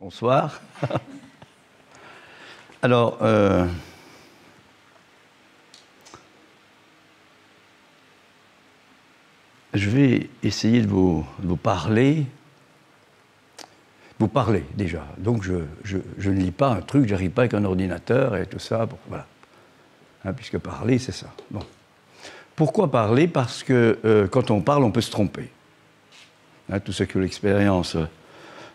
Bonsoir. Alors, je vais essayer de vous parler. Vous parler, déjà. Donc, je ne lis pas un truc, je n'arrive pas avec un ordinateur et tout ça. Bon, voilà. Hein, puisque parler, c'est ça. Bon. Pourquoi parler? Parce que quand on parle, on peut se tromper. Hein, tous ceux qui ont l'expérience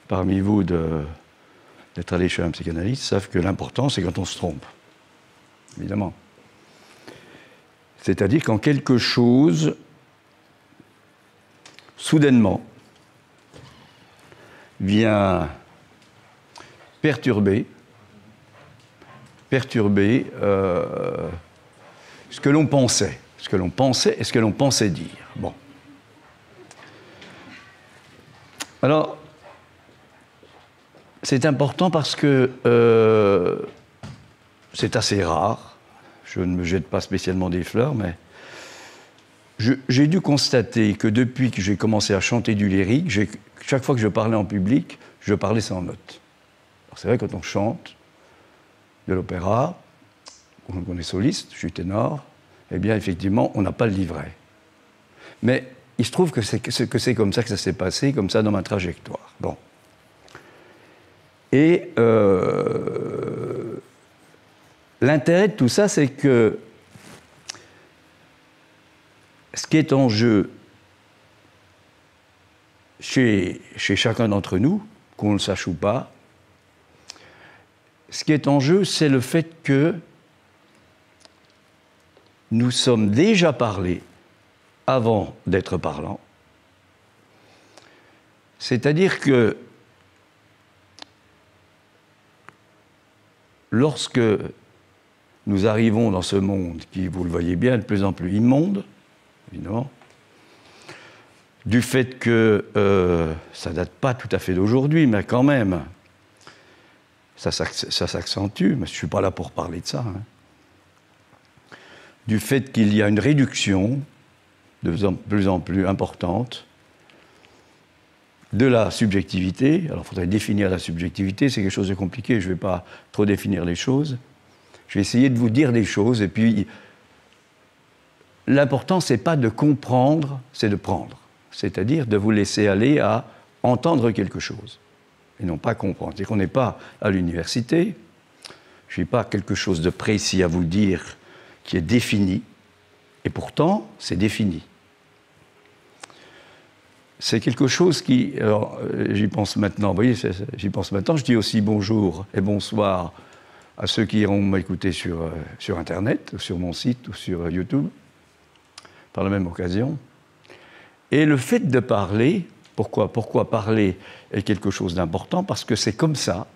parmi vous d'être allés chez un psychanalyste savent que l'important, c'est quand on se trompe. Évidemment. C'est-à-dire quand quelque chose, soudainement, vient perturber ce que l'on pensait et ce que l'on pensait dire. Bon. Alors, c'est important parce que c'est assez rare. Je ne me jette pas spécialement des fleurs, mais j'ai dû constater que depuis que j'ai commencé à chanter du lyrique, chaque fois que je parlais en public, je parlais sans notes. C'est vrai, quand on chante de l'opéra, on est soliste, je suis ténor, eh bien, effectivement, on n'a pas le livret. Mais il se trouve que c'est comme ça que ça s'est passé, comme ça dans ma trajectoire. Bon. Et l'intérêt de tout ça, c'est que ce qui est en jeu chez chacun d'entre nous, qu'on le sache ou pas, ce qui est en jeu, c'est le fait que nous sommes déjà parlés avant d'être parlants. C'est-à-dire que lorsque nous arrivons dans ce monde qui, vous le voyez bien, est de plus en plus immonde, évidemment, du fait que ça ne date pas tout à fait d'aujourd'hui, mais quand même, ça s'accentue, mais je ne suis pas là pour parler de ça, hein. Du fait qu'il y a une réduction de plus en plus importante de la subjectivité. Alors, il faudrait définir la subjectivité, c'est quelque chose de compliqué, je ne vais pas trop définir les choses. Je vais essayer de vous dire des choses, et puis l'important, ce n'est pas de comprendre, c'est de prendre. C'est-à-dire de vous laisser aller à entendre quelque chose, et non pas comprendre. C'est-à-dire qu'on n'est pas à l'université, je n'ai pas quelque chose de précis à vous dire qui est défini, et pourtant, c'est défini. C'est quelque chose qui... Alors, j'y pense maintenant, vous voyez, j'y pense maintenant, je dis aussi bonjour et bonsoir à ceux qui iront m'écouter sur Internet, ou sur mon site, ou sur YouTube, par la même occasion. Et le fait de parler, pourquoi parler est quelque chose d'important? Parce que c'est comme ça,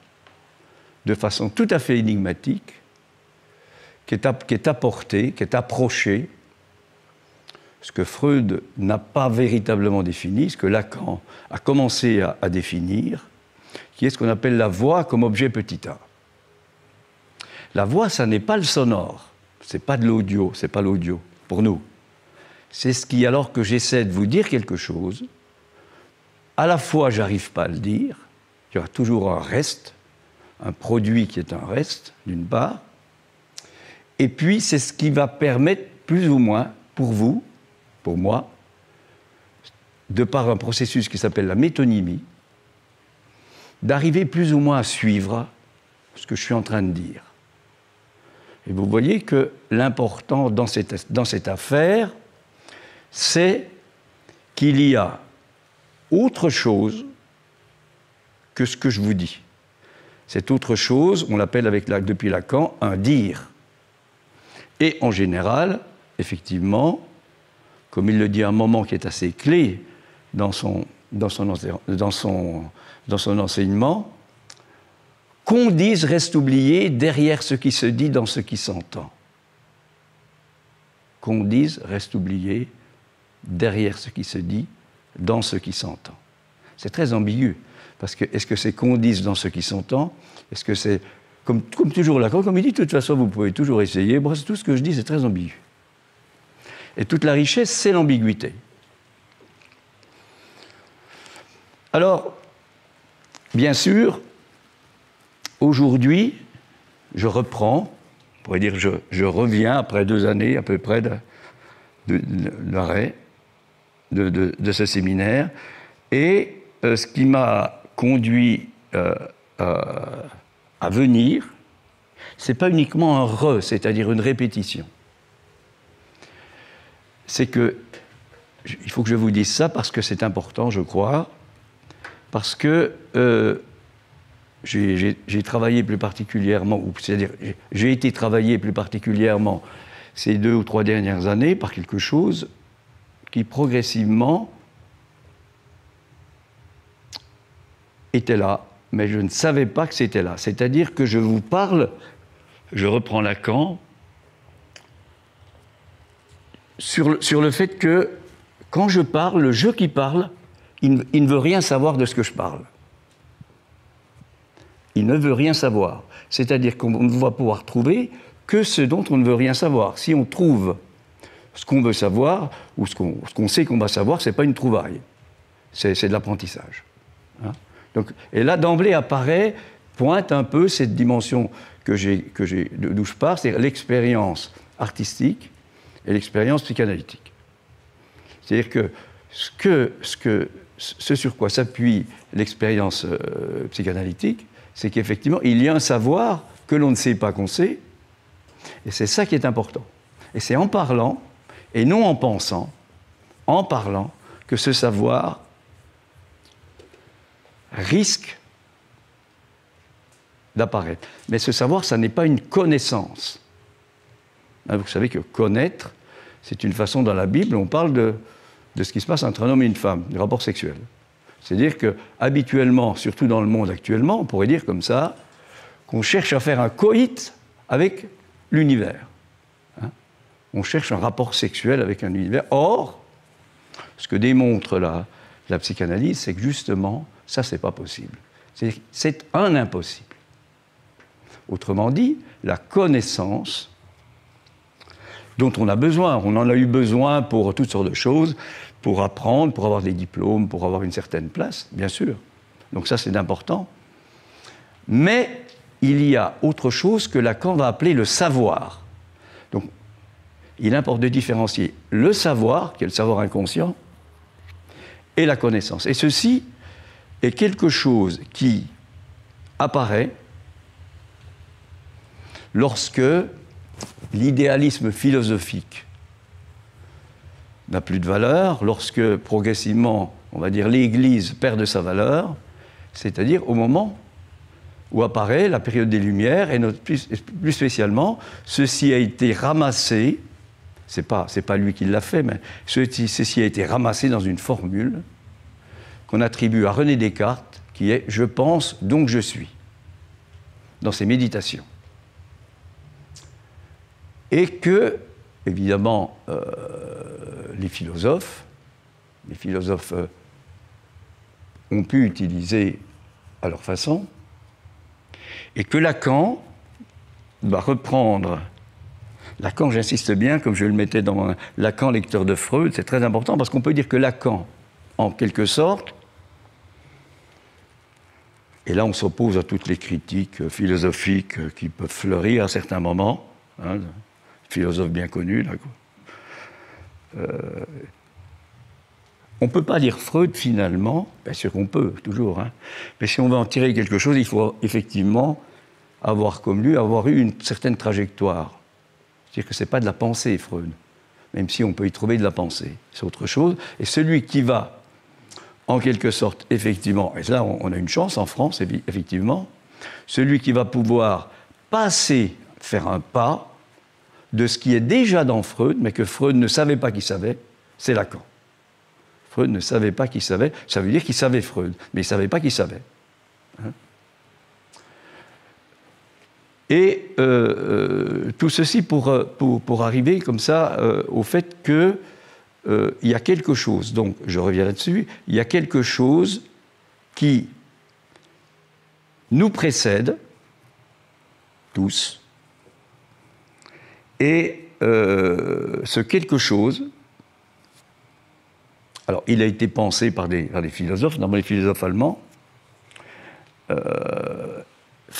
de façon tout à fait énigmatique, qu'est apporté, qu'est approché, ce que Freud n'a pas véritablement défini, ce que Lacan a commencé à définir, qui est ce qu'on appelle la voix comme objet petit a. La voix, ça n'est pas le sonore, c'est pas de l'audio, c'est pas l'audio, pour nous. C'est ce qui, alors que j'essaie de vous dire quelque chose, à la fois j'arrive pas à le dire, il y aura toujours un reste, un produit qui est un reste, d'une part, et puis c'est ce qui va permettre, plus ou moins, pour vous, pour moi, de par un processus qui s'appelle la métonymie, d'arriver plus ou moins à suivre ce que je suis en train de dire. Et vous voyez que l'important dans cette affaire, c'est qu'il y a autre chose que ce que je vous dis. Cette autre chose, on l'appelle depuis Lacan un dire. Et en général, effectivement, comme il le dit à un moment qui est assez clé dans son enseignement, qu'on dise reste oublié derrière ce qui se dit dans ce qui s'entend. Qu'on dise reste oublié derrière ce qui se dit dans ce qui s'entend. C'est très ambigu, parce que est-ce que c'est qu'on dise dans ce qui s'entend? Est-ce que c'est, comme toujours Lacan, comme il dit, de toute façon, vous pouvez toujours essayer. Bon, tout ce que je dis, c'est très ambigu. Et toute la richesse, c'est l'ambiguïté. Alors, bien sûr, aujourd'hui, je reprends, on pourrait dire je reviens après 2 années à peu près d'arrêt de ce séminaire, et ce qui m'a conduit à venir, c'est pas uniquement un c'est-à-dire une répétition. C'est que, il faut que je vous dise ça parce que c'est important, je crois, parce que j'ai travaillé plus particulièrement, c'est-à-dire j'ai été travaillé plus particulièrement ces 2 ou 3 dernières années par quelque chose qui progressivement était là, mais je ne savais pas que c'était là. C'est-à-dire que je vous parle, je reprends Lacan, sur le fait que quand je parle, le je qui parle, il ne veut rien savoir de ce que je parle. Il ne veut rien savoir. C'est-à-dire qu'on ne va pouvoir trouver que ce dont on ne veut rien savoir. Si on trouve ce qu'on veut savoir, ou ce qu'on sait qu'on va savoir, ce n'est pas une trouvaille. C'est de l'apprentissage. Hein? Donc, et là, d'emblée pointe un peu cette dimension d'où je pars, c'est l'expérience artistique et l'expérience psychanalytique. C'est-à-dire que ce sur quoi s'appuie l'expérience psychanalytique, c'est qu'effectivement, il y a un savoir que l'on ne sait pas qu'on sait, et c'est ça qui est important. Et c'est en parlant, et non en pensant, en parlant, que ce savoir risque d'apparaître. Mais ce savoir, ça n'est pas une connaissance. Vous savez que connaître, c'est une façon dans la Bible, on parle de ce qui se passe entre un homme et une femme, du rapport sexuel. C'est-à-dire que, habituellement, surtout dans le monde actuellement, on pourrait dire comme ça, qu'on cherche à faire un coït avec l'univers. Hein? On cherche un rapport sexuel avec un univers. Or, ce que démontre la psychanalyse, c'est que justement, ça, c'est pas possible. C'est un impossible. Autrement dit, la connaissance dont on a besoin, on en a eu besoin pour toutes sortes de choses, pour apprendre, pour avoir des diplômes, pour avoir une certaine place, bien sûr. Donc ça, c'est important. Mais il y a autre chose que Lacan va appeler le savoir. Donc, il importe de différencier le savoir, qui est le savoir inconscient, et la connaissance. Et ceci est quelque chose qui apparaît lorsque l'idéalisme philosophique n'a plus de valeur, lorsque progressivement, on va dire, l'Église perd de sa valeur, c'est-à-dire au moment où apparaît la période des Lumières, et plus spécialement, ceci a été ramassé, c'est pas lui qui l'a fait, mais ceci a été ramassé dans une formule qu'on attribue à René Descartes, qui est « je pense, donc je suis », dans ses méditations. Et que, évidemment, les philosophes ont pu utiliser à leur façon, et que Lacan va reprendre. Lacan, j'insiste bien, comme je le mettais dans mon Lacan, lecteur de Freud, c'est très important, parce qu'on peut dire que Lacan, en quelque sorte, et là on s'oppose à toutes les critiques philosophiques qui peuvent fleurir à certains moments, hein, philosophe bien connu, là, on ne peut pas lire Freud finalement, bien sûr qu'on peut, toujours, hein, mais si on veut en tirer quelque chose, il faut effectivement avoir comme lui, avoir eu une certaine trajectoire. C'est-à-dire que ce n'est pas de la pensée, Freud, même si on peut y trouver de la pensée, c'est autre chose. Et celui qui va, en quelque sorte, effectivement, et là on a une chance en France, effectivement, celui qui va pouvoir faire un pas de ce qui est déjà dans Freud, mais que Freud ne savait pas qu'il savait, c'est Lacan. Freud ne savait pas qu'il savait, ça veut dire qu'il savait Freud, mais il ne savait pas qu'il savait. Hein? Et tout ceci pour arriver comme ça au fait que il y a quelque chose, donc je reviens là-dessus, il y a quelque chose qui nous précède, tous, et ce quelque chose, alors il a été pensé par des philosophes, notamment les philosophes allemands,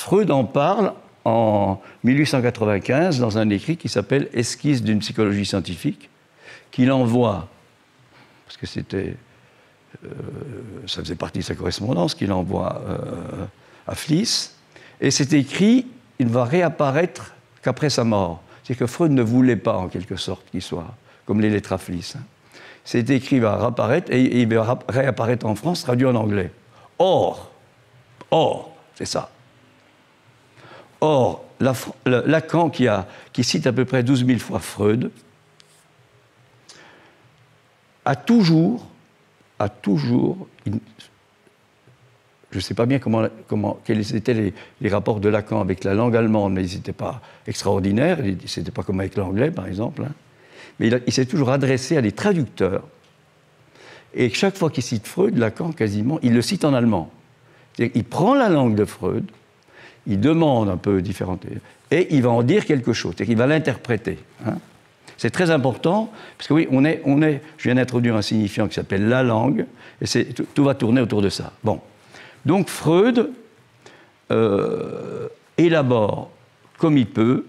Freud en parle en 1895 dans un écrit qui s'appelle « Esquisse d'une psychologie scientifique », qu'il envoie, parce que c'était, ça faisait partie de sa correspondance, qu'il envoie à Fliess. Et cet écrit, il ne va réapparaître qu'après sa mort. C'est que Freud ne voulait pas, en quelque sorte, qu'il soit comme les lettres à Fliess. Cet écrit va réapparaître, et il va réapparaître en France, traduit en anglais. Or, c'est ça. Or, Lacan, qui cite à peu près 12 000 fois Freud, a toujours, je ne sais pas bien quels étaient les rapports de Lacan avec la langue allemande, mais ils n'étaient pas extraordinaires, ce n'était pas comme avec l'anglais, par exemple. Mais il s'est toujours adressé à des traducteurs. Et chaque fois qu'il cite Freud, Lacan, quasiment, il le cite en allemand. C'est-à-dire qu'il prend la langue de Freud, il demande un peu différentes, et il va en dire quelque chose, c'est-à-dire qu'il va l'interpréter. C'est très important, parce que oui, je viens d'introduire un signifiant qui s'appelle la langue, et tout va tourner autour de ça. Bon. Donc Freud élabore comme il peut,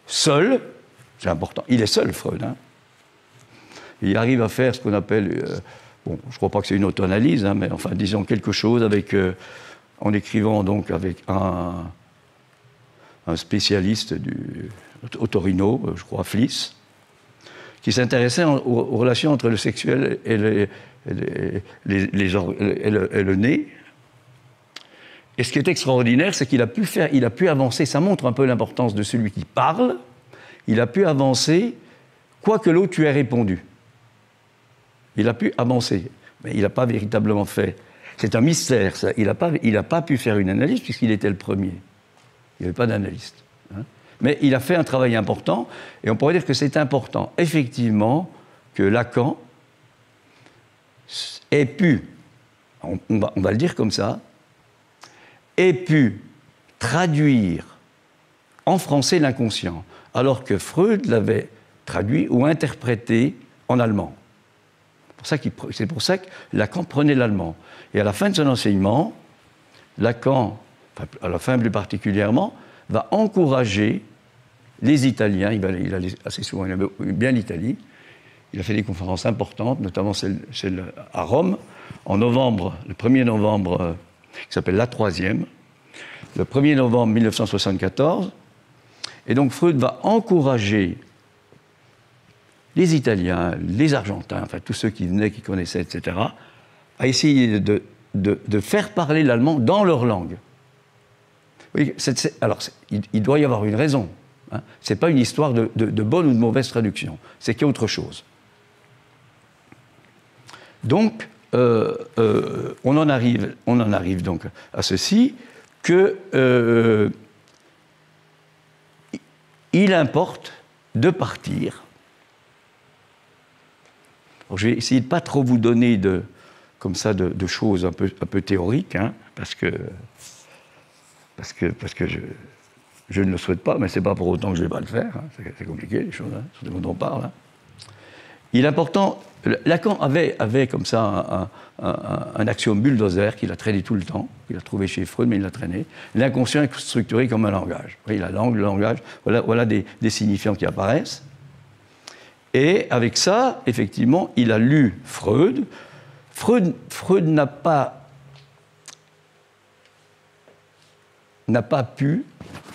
seul, c'est important, il est seul Freud, il arrive à faire ce qu'on appelle, bon, je ne crois pas que c'est une auto-analyse, mais enfin disons quelque chose avec, en écrivant donc avec un spécialiste au Torino, je crois, Fliess, qui s'intéressait aux relations entre le sexuel et le nez. Et ce qui est extraordinaire, c'est qu'il a pu avancer, ça montre un peu l'importance de celui qui parle, il a pu avancer quoi que l'autre lui ait répondu. Il a pu avancer, mais il n'a pas véritablement fait. C'est un mystère, ça. Il n'a pas pu faire une analyse puisqu'il était le premier. Il n'y avait pas d'analyste. Mais il a fait un travail important, et on pourrait dire que c'est important, effectivement, que Lacan ait pu, on va le dire comme ça, ait pu traduire en français l'inconscient, alors que Freud l'avait traduit ou interprété en allemand. C'est pour ça que Lacan prenait l'allemand. Et à la fin de son enseignement, Lacan, à la fin plus particulièrement, va encourager les Italiens, il allait assez souvent, il avait bien l'Italie, il a fait des conférences importantes, notamment celle à Rome, en novembre, le 1er novembre, qui s'appelle la troisième, le 1er novembre 1974, et donc Freud va encourager les Italiens, les Argentins, enfin tous ceux qui venaient, qui connaissaient, etc., à essayer de faire parler l'allemand dans leur langue. Oui, alors, il doit y avoir une raison. Ce n'est pas une histoire de bonne ou de mauvaise traduction, c'est qu'il y a autre chose. Donc, on en arrive donc à ceci, que il importe de partir. Alors, je vais essayer de ne pas trop vous donner comme ça de choses un peu théoriques, parce que je ne le souhaite pas, mais ce n'est pas pour autant que je ne vais pas le faire. C'est compliqué, les choses, surtout quand on parle. Il est important... Lacan avait comme ça un axiome bulldozer qu'il a traîné tout le temps, qu'il a trouvé chez Freud, mais il l'a traîné. L'inconscient est structuré comme un langage. Vous voyez, la langue, le langage, voilà des signifiants qui apparaissent. Et avec ça, effectivement, il a lu Freud. Freud n'a pas pu,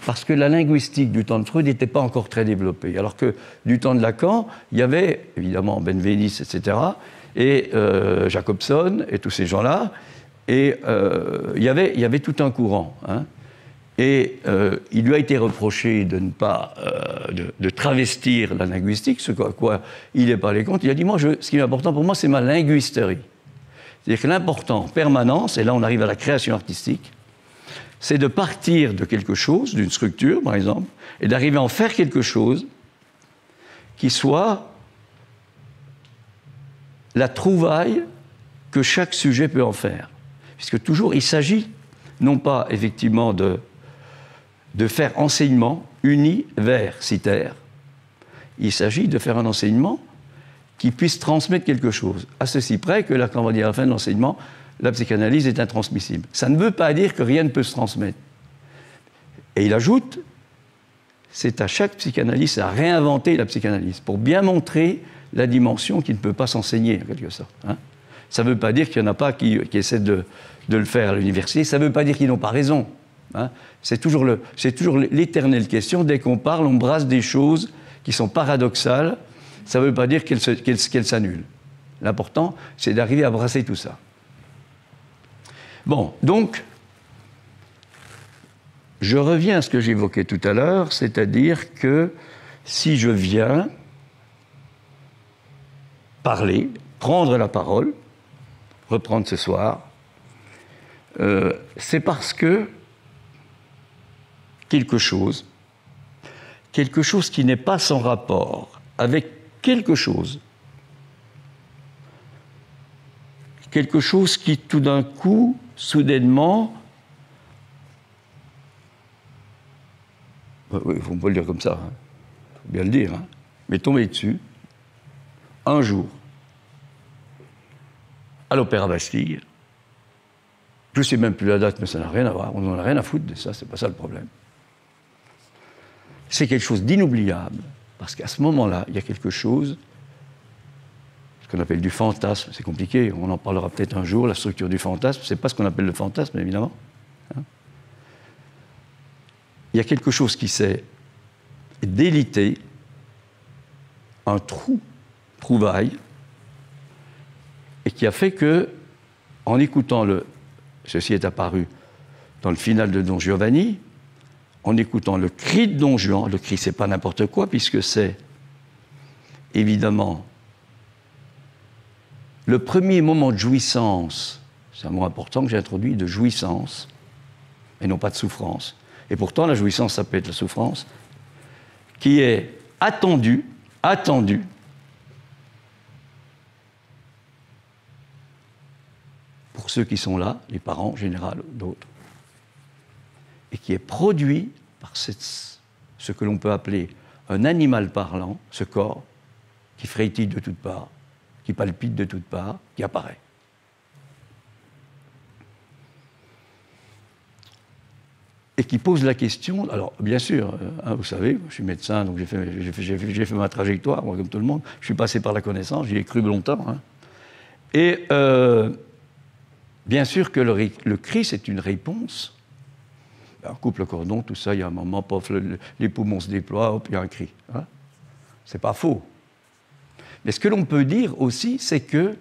parce que la linguistique du temps de Freud n'était pas encore très développée. Alors que du temps de Lacan, il y avait évidemment Benveniste, etc., et Jacobson, et tous ces gens-là, et il y avait tout un courant. Et il lui a été reproché de ne pas de travestir la linguistique, ce à quoi il n'est pas allé compte. Il a dit, moi, ce qui est important pour moi, c'est ma linguisterie. C'est-à-dire que l'important en permanence, et là on arrive à la création artistique, c'est de partir de quelque chose, d'une structure par exemple, et d'arriver à en faire quelque chose qui soit la trouvaille que chaque sujet peut en faire. Puisque toujours il s'agit, non pas effectivement de faire enseignement universitaire, il s'agit de faire un enseignement qui puisse transmettre quelque chose. À ceci près que là, quand on va dire à la fin de l'enseignement, la psychanalyse est intransmissible. Ça ne veut pas dire que rien ne peut se transmettre. Et il ajoute, c'est à chaque psychanalyste à réinventer la psychanalyse pour bien montrer la dimension qui ne peut pas s'enseigner, en quelque sorte. Hein. Ça ne veut pas dire qu'il n'y en a pas qui essaient de le faire à l'université, ça ne veut pas dire qu'ils n'ont pas raison. Hein. C'est toujours l'éternelle question, dès qu'on parle, on brasse des choses qui sont paradoxales, ça ne veut pas dire qu'elles s'annulent. L'important, c'est d'arriver à brasser tout ça. Bon, donc, je reviens à ce que j'évoquais tout à l'heure, c'est-à-dire que si je viens parler, prendre la parole, reprendre ce soir, c'est parce que quelque chose qui n'est pas sans rapport avec quelque chose qui tout d'un coup, soudainement, oui, il faut pas le dire comme ça, il faut bien le dire, hein, m'est tombé dessus, un jour, à l'Opéra Bastille. Je ne sais même plus la date, mais ça n'a rien à voir, on n'en a rien à foutre de ça, c'est pas ça le problème. C'est quelque chose d'inoubliable, parce qu'à ce moment-là, il y a quelque chose, ce qu'on appelle du fantasme, c'est compliqué, on en parlera peut-être un jour, la structure du fantasme, c'est pas ce qu'on appelle le fantasme, évidemment. Hein. Il y a quelque chose qui s'est délité, un trouvaille, et qui a fait que, en écoutant ceci est apparu dans le final de Don Giovanni, en écoutant le cri de Don Juan, le cri c'est pas n'importe quoi, puisque c'est évidemment le premier moment de jouissance, c'est un mot important que j'ai introduit, de jouissance, et non pas de souffrance. Et pourtant, la jouissance, ça peut être la souffrance, qui est attendue pour ceux qui sont là, les parents en général, d'autres, et qui est produit par ce que l'on peut appeler un animal parlant, ce corps qui frétille de toutes parts, qui palpite de toutes parts, qui apparaît. Et qui pose la question, alors bien sûr, hein, vous savez, je suis médecin, donc j'ai fait ma trajectoire, moi comme tout le monde, je suis passé par la connaissance, j'y ai cru longtemps. Hein. Et bien sûr que le cri, c'est une réponse. On coupe le cordon, tout ça, il y a un moment, pof, les poumons se déploient, hop, il y a un cri. Hein. C'est pas faux. Mais ce que l'on peut dire aussi, c'est que,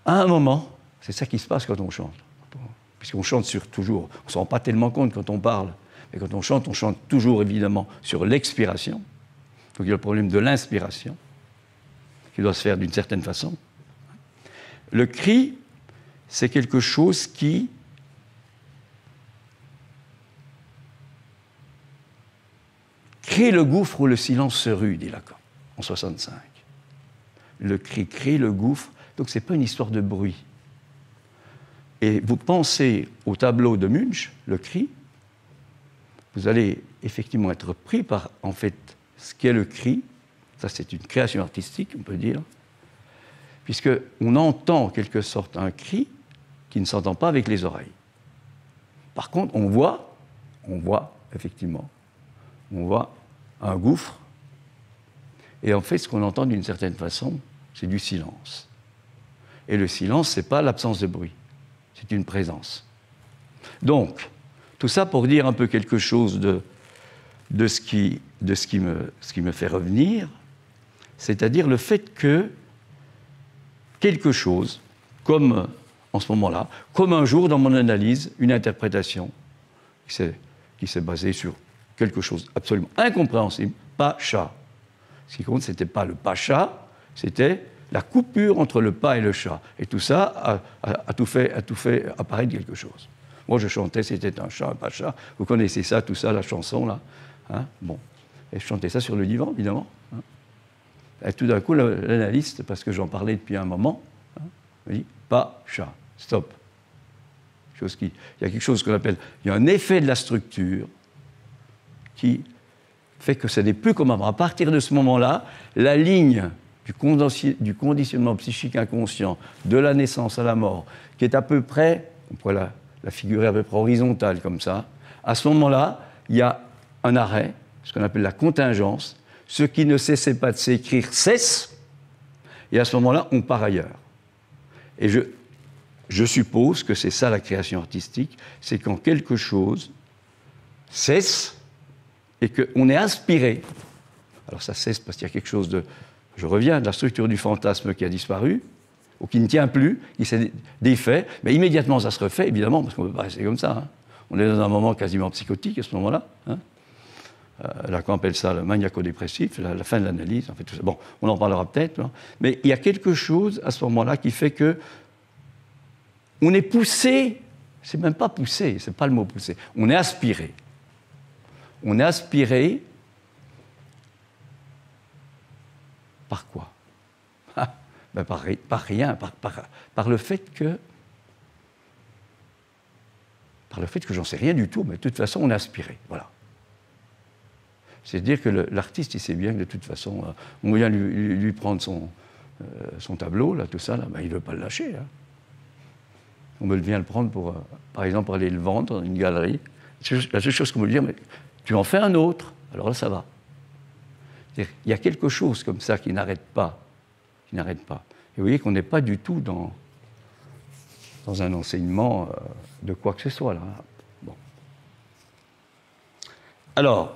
à un moment, c'est ça qui se passe quand on chante. Puisqu'on chante toujours, on ne se rend pas tellement compte quand on parle, mais quand on chante toujours évidemment sur l'expiration. Donc il y a le problème de l'inspiration, qui doit se faire d'une certaine façon. Le cri, c'est quelque chose qui crée le gouffre où le silence se rue, dit Lacan, en 65. Le cri crée le gouffre, donc ce n'est pas une histoire de bruit. Et vous pensez au tableau de Munch, le cri, vous allez effectivement être pris par, en fait, ce qu'est le cri. Ça, c'est une création artistique, on peut dire, puisqu'on entend en quelque sorte un cri qui ne s'entend pas avec les oreilles. Par contre, on voit effectivement, on voit un gouffre, et en fait, ce qu'on entend d'une certaine façon, c'est du silence. Et le silence, ce n'est pas l'absence de bruit. C'est une présence. Donc, tout ça pour dire un peu quelque chose de ce qui me fait revenir, c'est-à-dire le fait que quelque chose, comme en ce moment-là, comme un jour dans mon analyse, une interprétation qui s'est basée sur quelque chose absolument incompréhensible, pacha. Ce qui compte, ce n'était pas le pacha, c'était la coupure entre le pas et le chat. Et tout ça a tout fait apparaître quelque chose. Moi, je chantais, c'était un chat, un pacha. Vous connaissez ça, tout ça, la chanson, là. Hein, bon. Et je chantais ça sur le divan, évidemment. Hein. Et tout d'un coup, l'analyste, parce que j'en parlais depuis un moment, hein, me dit « pacha, stop ». Il y a quelque chose qu'on appelle... Il y a un effet de la structure qui fait que ce n'est plus comme avant. À partir de ce moment-là, la ligne du conditionnement psychique inconscient, de la naissance à la mort, qui est à peu près, on pourrait la figurer à peu près horizontale comme ça, à ce moment-là, il y a un arrêt, ce qu'on appelle la contingence. Ce qui ne cessait pas de s'écrire cesse, et à ce moment-là, on part ailleurs. Et je suppose que c'est ça la création artistique, c'est quand quelque chose cesse et qu'on est aspiré. Alors ça cesse parce qu'il y a quelque chose de... Je reviens de la structure du fantasme qui a disparu, ou qui ne tient plus, qui s'est défait, mais immédiatement ça se refait, évidemment, parce qu'on ne peut pas rester comme ça. Hein. On est dans un moment quasiment psychotique à ce moment-là. Hein. Lacan appelle ça le maniaco-dépressif, la fin de l'analyse. En fait, tout ça. Bon, on en parlera peut-être, hein. Mais il y a quelque chose à ce moment-là qui fait que on est poussé, c'est même pas poussé, c'est pas le mot poussé, on est aspiré. On est aspiré par quoi? Ben par rien, par le fait que j'en sais rien du tout, mais de toute façon on est aspiré, voilà. C'est-à-dire que l'artiste, il sait bien que de toute façon, on vient lui prendre son tableau, là, tout ça, là, ben, il ne veut pas le lâcher. Hein. On me vient le prendre pour, par exemple, pour aller le vendre dans une galerie. La seule chose qu'on me dit, mais tu en fais un autre, alors là, ça va. Il y a quelque chose comme ça qui n'arrête pas. Et vous voyez qu'on n'est pas du tout dans un enseignement de quoi que ce soit, là. Bon. Alors,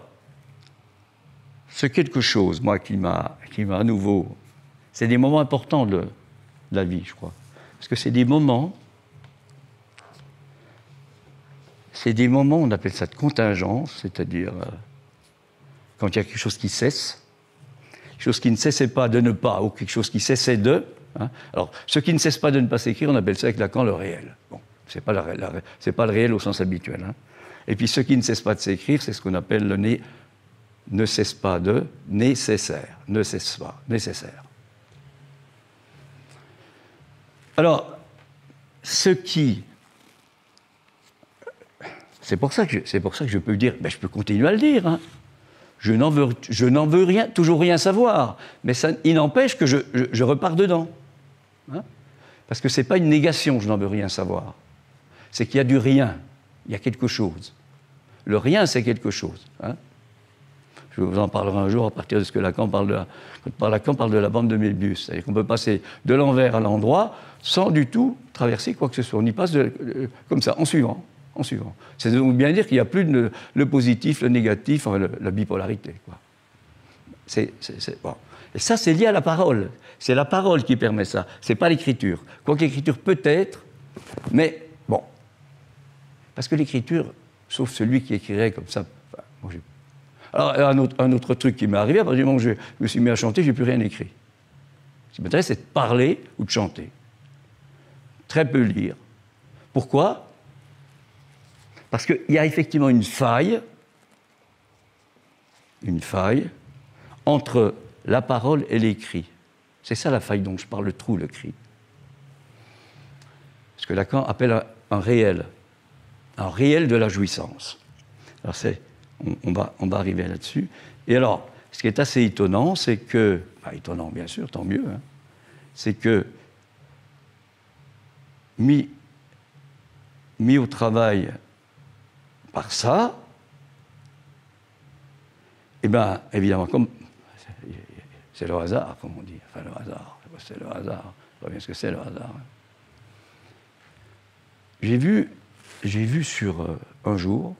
ce quelque chose, moi, qui m'a à nouveau... C'est des moments importants de la vie, je crois. Parce que c'est des moments, on appelle ça de contingence, c'est-à-dire quand il y a quelque chose qui cesse, quelque chose qui ne cessait pas de ne pas, ou quelque chose qui cessait de... Hein. Alors, ce qui ne cesse pas de ne pas s'écrire, on appelle ça avec Lacan le réel. Bon, c'est pas le réel au sens habituel. Hein. Et puis, ce qui ne cesse pas de s'écrire, c'est ce qu'on appelle le ne cesse pas de nécessaire. Ne cesse pas, nécessaire. Alors, c'est pour ça que je peux dire, ben, je peux continuer à le dire, hein. Je n'en veux rien, toujours rien savoir, mais il n'empêche que je repars dedans. Hein. Parce que ce n'est pas une négation, je n'en veux rien savoir. C'est qu'il y a du rien, il y a quelque chose. Le rien, c'est quelque chose. Hein. Je vous en parlerai un jour à partir de ce que Lacan parle de la bande de Möbius. C'est-à-dire qu'on peut passer de l'envers à l'endroit sans du tout traverser quoi que ce soit. On y passe comme ça, en suivant. C'est donc bien dire qu'il n'y a plus le positif, le négatif, enfin, la bipolarité. Quoi. Bon. Et ça, c'est lié à la parole. C'est la parole qui permet ça. C'est pas l'écriture. Quoique l'écriture peut-être, mais bon. Parce que l'écriture, sauf celui qui écrirait comme ça... Enfin, moi, alors, un autre truc qui m'est arrivé, à partir du moment où je me suis mis à chanter, je n'ai plus rien écrit. Ce qui m'intéresse, c'est de parler ou de chanter. Très peu lire. Pourquoi ? Parce qu'il y a effectivement une faille entre la parole et l'écrit. C'est ça la faille dont je parle, le trou, le cri. Ce que Lacan appelle un réel de la jouissance. Alors on va arriver là-dessus. Et alors, ce qui est assez étonnant, c'est que... étonnant, bien sûr, tant mieux. Hein, c'est que, mis au travail par ça, eh bien, évidemment, comme... C'est le hasard, comme on dit. Enfin, le hasard. C'est le hasard. Je vois bien ce que c'est, le hasard. J'ai vu un jour,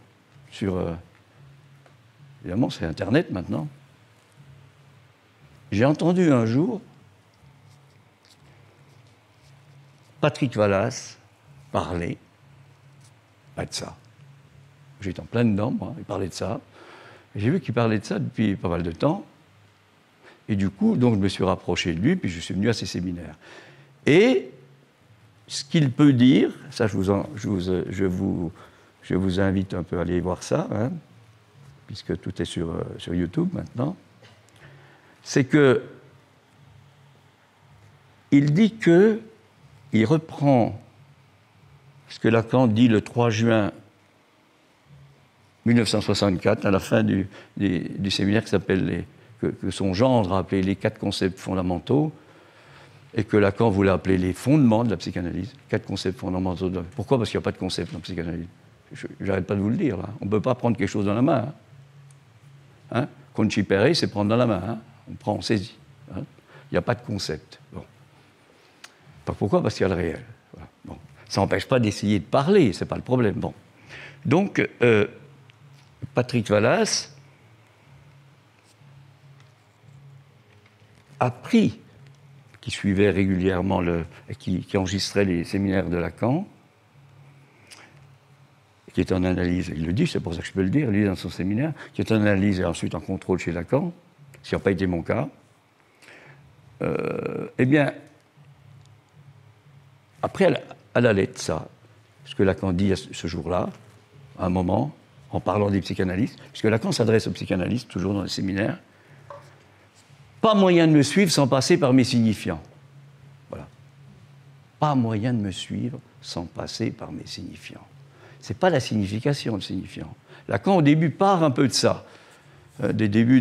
évidemment, c'est Internet maintenant. J'ai entendu un jour Patrick Vallas parler, pas de ça. J'étais en plein dedans, moi, il parlait de ça. Et j'ai vu qu'il parlait de ça depuis pas mal de temps. Et du coup, donc, je me suis rapproché de lui, puis je suis venu à ses séminaires. Et ce qu'il peut dire, ça, je vous invite un peu à aller voir ça, hein, puisque tout est sur YouTube maintenant, c'est que il dit il reprend ce que Lacan dit le 3 juin 1964, à la fin du séminaire que son gendre a appelé les 4 concepts fondamentaux, et que Lacan voulait appeler les fondements de la psychanalyse, 4 concepts fondamentaux. Pourquoi ? Parce qu'il n'y a pas de concept dans la psychanalyse. j'arrête pas de vous le dire, là. On ne peut pas prendre quelque chose dans la main. Hein. Concipere, c'est prendre dans la main. Hein. On prend, on saisit. Hein. Il n'y a pas de concept. Bon. Pas pourquoi? Parce qu'il y a le réel. Voilà. Bon. Ça n'empêche pas d'essayer de parler, ce n'est pas le problème. Bon. Donc, Patrick Vallas a pris, qui suivait régulièrement, qui enregistrait les séminaires de Lacan, qui est en analyse, il le dit, c'est pour ça que je peux le dire, lui dans son séminaire, qui est en analyse et ensuite en contrôle chez Lacan, ce qui n'a pas été mon cas, eh bien, après, elle allait de ça, ce que Lacan dit ce jour-là, à un moment, en parlant des psychanalystes, puisque Lacan s'adresse aux psychanalystes, toujours dans les séminaires, pas moyen de me suivre sans passer par mes signifiants. Voilà. Pas moyen de me suivre sans passer par mes signifiants. Ce n'est pas la signification, le signifiant. Lacan, au début, part un peu de ça. Des débuts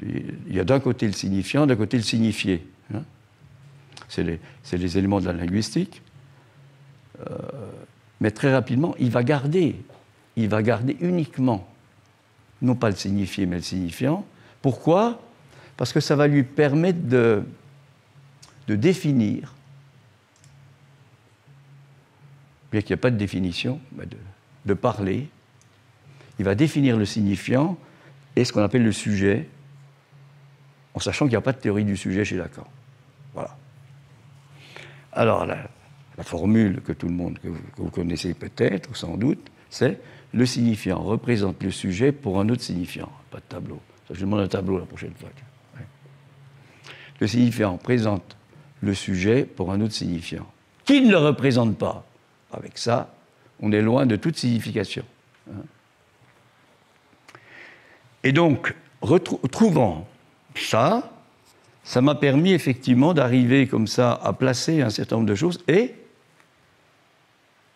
il y a d'un côté le signifiant, d'un côté le signifié. Hein. C'est les éléments de la linguistique. Mais très rapidement, il va garder uniquement, non pas le signifié, mais le signifiant. Pourquoi? Parce que ça va lui permettre de définir, bien qu'il n'y ait pas de définition, mais de parler. Il va définir le signifiant et ce qu'on appelle le sujet, en sachant qu'il n'y a pas de théorie du sujet chez Lacan. Voilà. Alors, la formule que tout le monde, que vous connaissez peut-être, ou sans doute, c'est le signifiant représente le sujet pour un autre signifiant. Pas de tableau. Ça, je demande un tableau la prochaine fois. Ouais. Le signifiant présente le sujet pour un autre signifiant, qui ne le représente pas. Avec ça, on est loin de toute signification. Hein. Et donc, trouvant ça m'a permis effectivement d'arriver comme ça à placer un certain nombre de choses et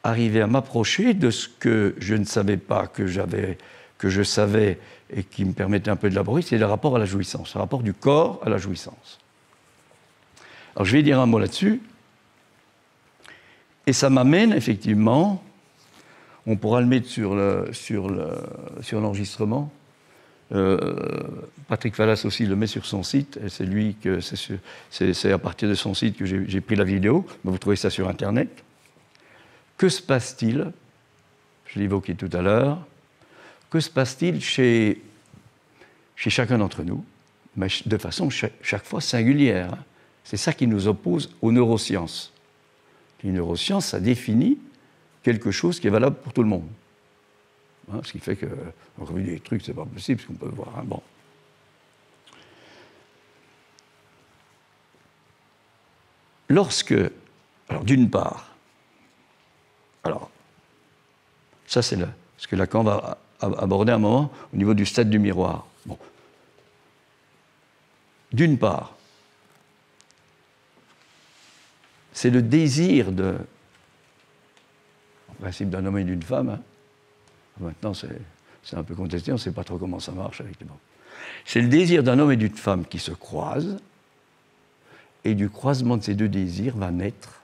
arriver à m'approcher de ce que je ne savais pas, que je savais et qui me permettait un peu de l'élaborer, c'est le rapport à la jouissance, le rapport du corps à la jouissance. Alors je vais dire un mot là-dessus, et ça m'amène effectivement, on pourra le mettre sur l'enregistrement. Patrick Vallas aussi le met sur son site, et c'est à partir de son site que j'ai pris la vidéo, mais vous trouvez ça sur Internet. Que se passe-t-il, je l'ai évoqué tout à l'heure, que se passe-t-il chez chacun d'entre nous, mais de façon chaque fois singulière. Hein. C'est ça qui nous oppose aux neurosciences. Les neurosciences, ça définit quelque chose qui est valable pour tout le monde. Hein, ce qui fait que, on revue des trucs, c'est pas possible, ce qu'on peut voir. Hein, bon. Alors d'une part, ça c'est ce que Lacan va aborder un moment au niveau du stade du miroir. Bon. D'une part, c'est le désir en principe d'un homme et d'une femme. Hein. Maintenant, c'est un peu contesté, on ne sait pas trop comment ça marche avec les mots. C'est le désir d'un homme et d'une femme qui se croisent, et du croisement de ces deux désirs va naître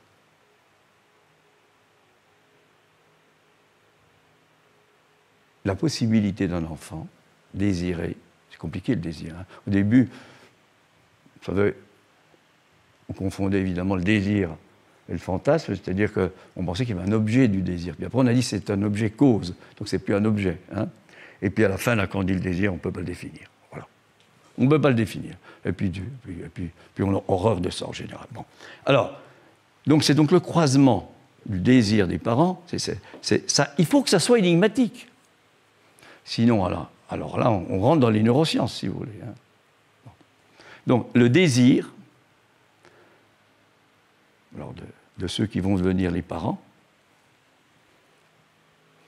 la possibilité d'un enfant désiré. C'est compliqué le désir. Hein. Au début, on confondait évidemment le désir et le fantasme, c'est-à-dire qu'on pensait qu'il y avait un objet du désir. Puis après, on a dit que c'est un objet cause, donc c'est plus un objet. Hein. Et puis à la fin, là, quand on dit le désir, on ne peut pas le définir. Voilà. On ne peut pas le définir. Et puis on a horreur de ça en général. Bon. Alors, c'est donc le croisement du désir des parents. Ça, il faut que ça soit énigmatique. Sinon, alors là, on rentre dans les neurosciences, si vous voulez. Hein. Bon. Donc, le désir, alors de ceux qui vont devenir les parents,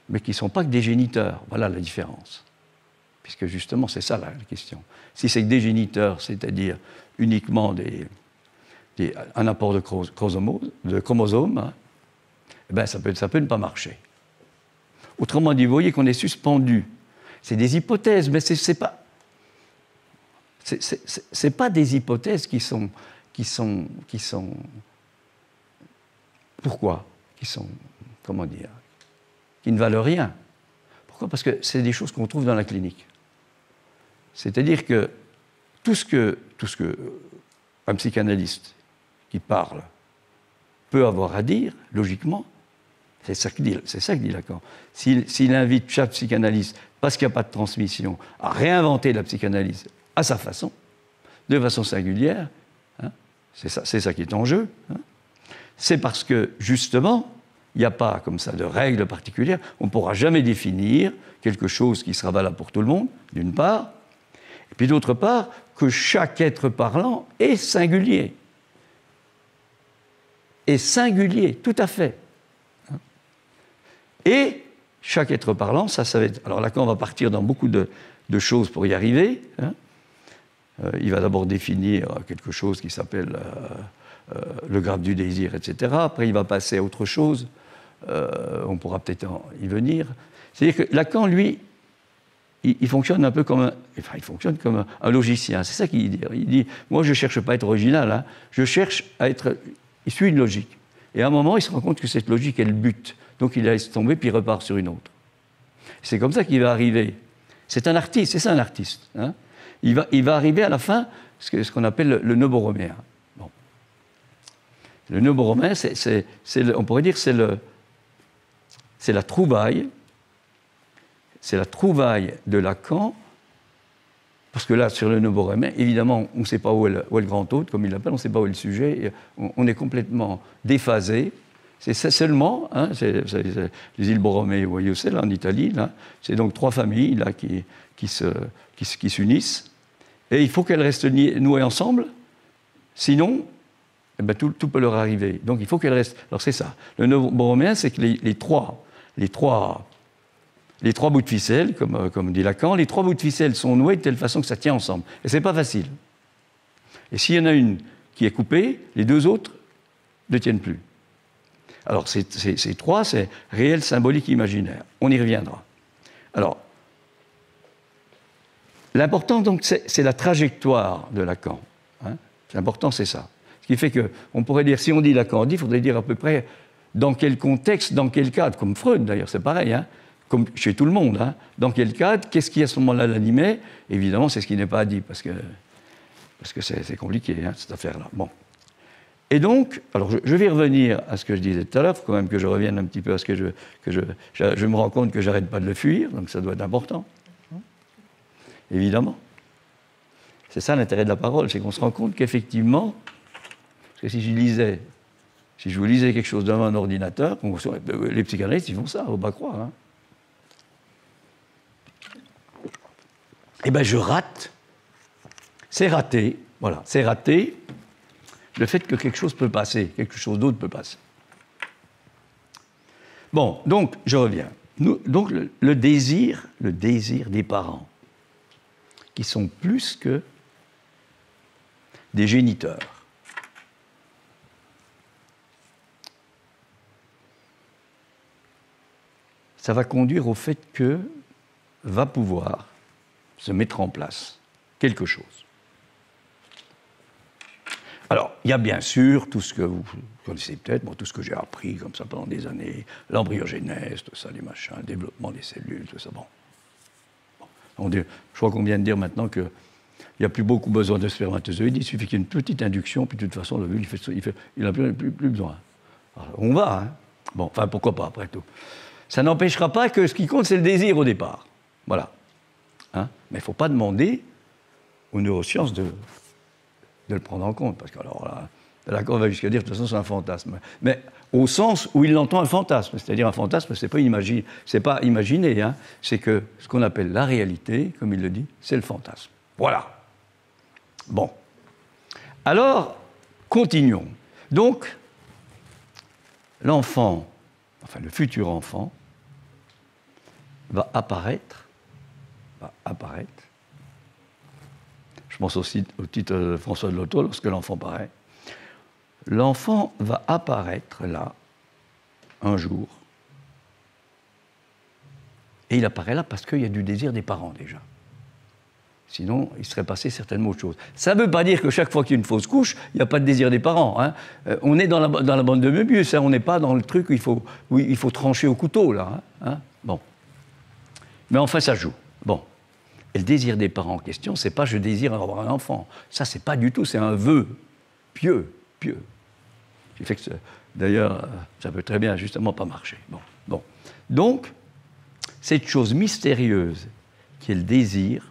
mais qui ne sont pas que des géniteurs. Voilà la différence. Puisque justement, c'est ça la question. Si c'est que des géniteurs, c'est-à-dire uniquement un apport de chromosomes, hein, eh ben ça peut ne pas marcher. Autrement dit, vous voyez qu'on est suspendu. C'est des hypothèses, mais c'est pas des hypothèses qui sont pourquoi? Comment dire? qui ne valent rien. Pourquoi ? Parce que c'est des choses qu'on trouve dans la clinique. C'est-à-dire que tout ce que un psychanalyste qui parle peut avoir à dire, logiquement, c'est ça que dit Lacan. S'il invite chaque psychanalyste, parce qu'il n'y a pas de transmission, à réinventer la psychanalyse à sa façon, de façon singulière, hein, c'est ça qui est en jeu, hein, c'est parce que, justement, il n'y a pas comme ça de règles particulières, on ne pourra jamais définir quelque chose qui sera valable pour tout le monde, d'une part, et puis d'autre part, que chaque être parlant est singulier. Est singulier, tout à fait. Et chaque être parlant, ça va être... Alors Lacan va partir dans beaucoup de choses pour y arriver. Hein. Il va d'abord définir quelque chose qui s'appelle le grade du désir, etc. Après, il va passer à autre chose. On pourra peut-être y venir. C'est-à-dire que Lacan, lui, il fonctionne un peu comme un logicien. C'est ça qu'il dit. Il dit, moi, je ne cherche pas à être original, hein. Je cherche à être... Il suit une logique. Et à un moment, il se rend compte que cette logique est le but. Donc il laisse tomber, puis il repart sur une autre. C'est comme ça qu'il va arriver. C'est un artiste, c'est ça un artiste. Hein. Il va arriver à la fin ce qu'on appelle le neuboroméen. Bon. Le neuboroméen, on pourrait dire, c'est la trouvaille. C'est la trouvaille de Lacan. Parce que là, sur le neuboroméen, évidemment, on ne sait pas où est le grand hôte, comme il l'appelle, on ne sait pas où est le sujet. On est complètement déphasé. C'est seulement, hein, c'est les îles Borromée ou Iosel, en Italie, là, c'est donc 3 familles là, qui s'unissent, et il faut qu'elles restent nouées ensemble, sinon, eh ben, tout peut leur arriver. Donc il faut qu'elles restent... Alors c'est ça. Le Borroméen, c'est que les trois bouts de ficelle, comme dit Lacan, les 3 bouts de ficelle sont noués de telle façon que ça tient ensemble. Et c'est pas facile. Et s'il y en a une qui est coupée, les 2 autres ne tiennent plus. Alors, ces 3, c'est réel, symbolique, imaginaire. On y reviendra. Alors, l'important, donc, c'est la trajectoire de Lacan. Hein. L'important, c'est ça. Ce qui fait qu'on pourrait dire, si on dit Lacan dit, il faudrait dire à peu près dans quel contexte, dans quel cadre, comme Freud, d'ailleurs, c'est pareil, hein, comme chez tout le monde. Hein, dans quel cadre, qu'est-ce qui, à ce moment-là, l'animait? Évidemment, c'est ce qui n'est pas dit, parce que c'est compliqué, hein, cette affaire-là. Bon. Et donc, alors je vais revenir à ce que je disais tout à l'heure, il faut quand même que je revienne un petit peu à ce que je me rends compte que j'arrête pas de le fuir, donc ça doit être important. Évidemment. C'est ça l'intérêt de la parole, c'est qu'on se rend compte qu'effectivement, parce que si je vous lisais quelque chose devant un ordinateur, les psychanalystes, ils font ça, faut pas croire. Hein. Eh bien, je rate. C'est raté, voilà, c'est raté. Le fait que quelque chose peut passer, quelque chose d'autre peut passer. Bon, donc, je reviens. Donc, le désir des parents, qui sont plus que des géniteurs. Ça va conduire au fait que va pouvoir se mettre en place quelque chose. Alors, il y a bien sûr tout ce que vous connaissez peut-être, tout ce que j'ai appris comme ça pendant des années, l'embryogénèse, tout ça, les machins, le développement des cellules, tout ça. Je crois qu'on vient de dire maintenant qu'il n'y a plus beaucoup besoin de spermatozoïdes, il suffit qu'il y ait une petite induction, puis de toute façon, l'ovule, il n'a plus besoin. Alors, on va, hein. Bon, enfin, pourquoi pas, après tout. Ça n'empêchera pas que ce qui compte, c'est le désir au départ. Voilà. Hein. Mais il ne faut pas demander aux neurosciences de le prendre en compte, parce que alors là, Lacan va jusqu'à dire de toute façon c'est un fantasme. Mais au sens où il l'entend un fantasme, c'est-à-dire un fantasme, c'est pas imaginé, hein, c'est que ce qu'on appelle la réalité, comme il le dit, c'est le fantasme. Voilà. Bon. Alors, continuons. Donc, l'enfant, enfin le futur enfant, va apparaître. Je pense aussi au titre de François de Lotto, lorsque l'enfant paraît. L'enfant va apparaître là, un jour, et il apparaît là parce qu'il y a du désir des parents déjà. Sinon, il serait passé certainement autre chose. Ça ne veut pas dire que chaque fois qu'il y a une fausse couche, il n'y a pas de désir des parents. Hein. On est dans la bande de Möbius, hein. On n'est pas dans le truc où il faut trancher au couteau, là. Hein. Bon. Mais enfin, ça joue. Bon. Et le désir des parents en question, c'est pas « je désire avoir un enfant ». Ça, c'est pas du tout, c'est un vœu pieux. Qui fait que, d'ailleurs, ça peut très bien, justement, pas marcher. Bon. Donc, cette chose mystérieuse qui est le désir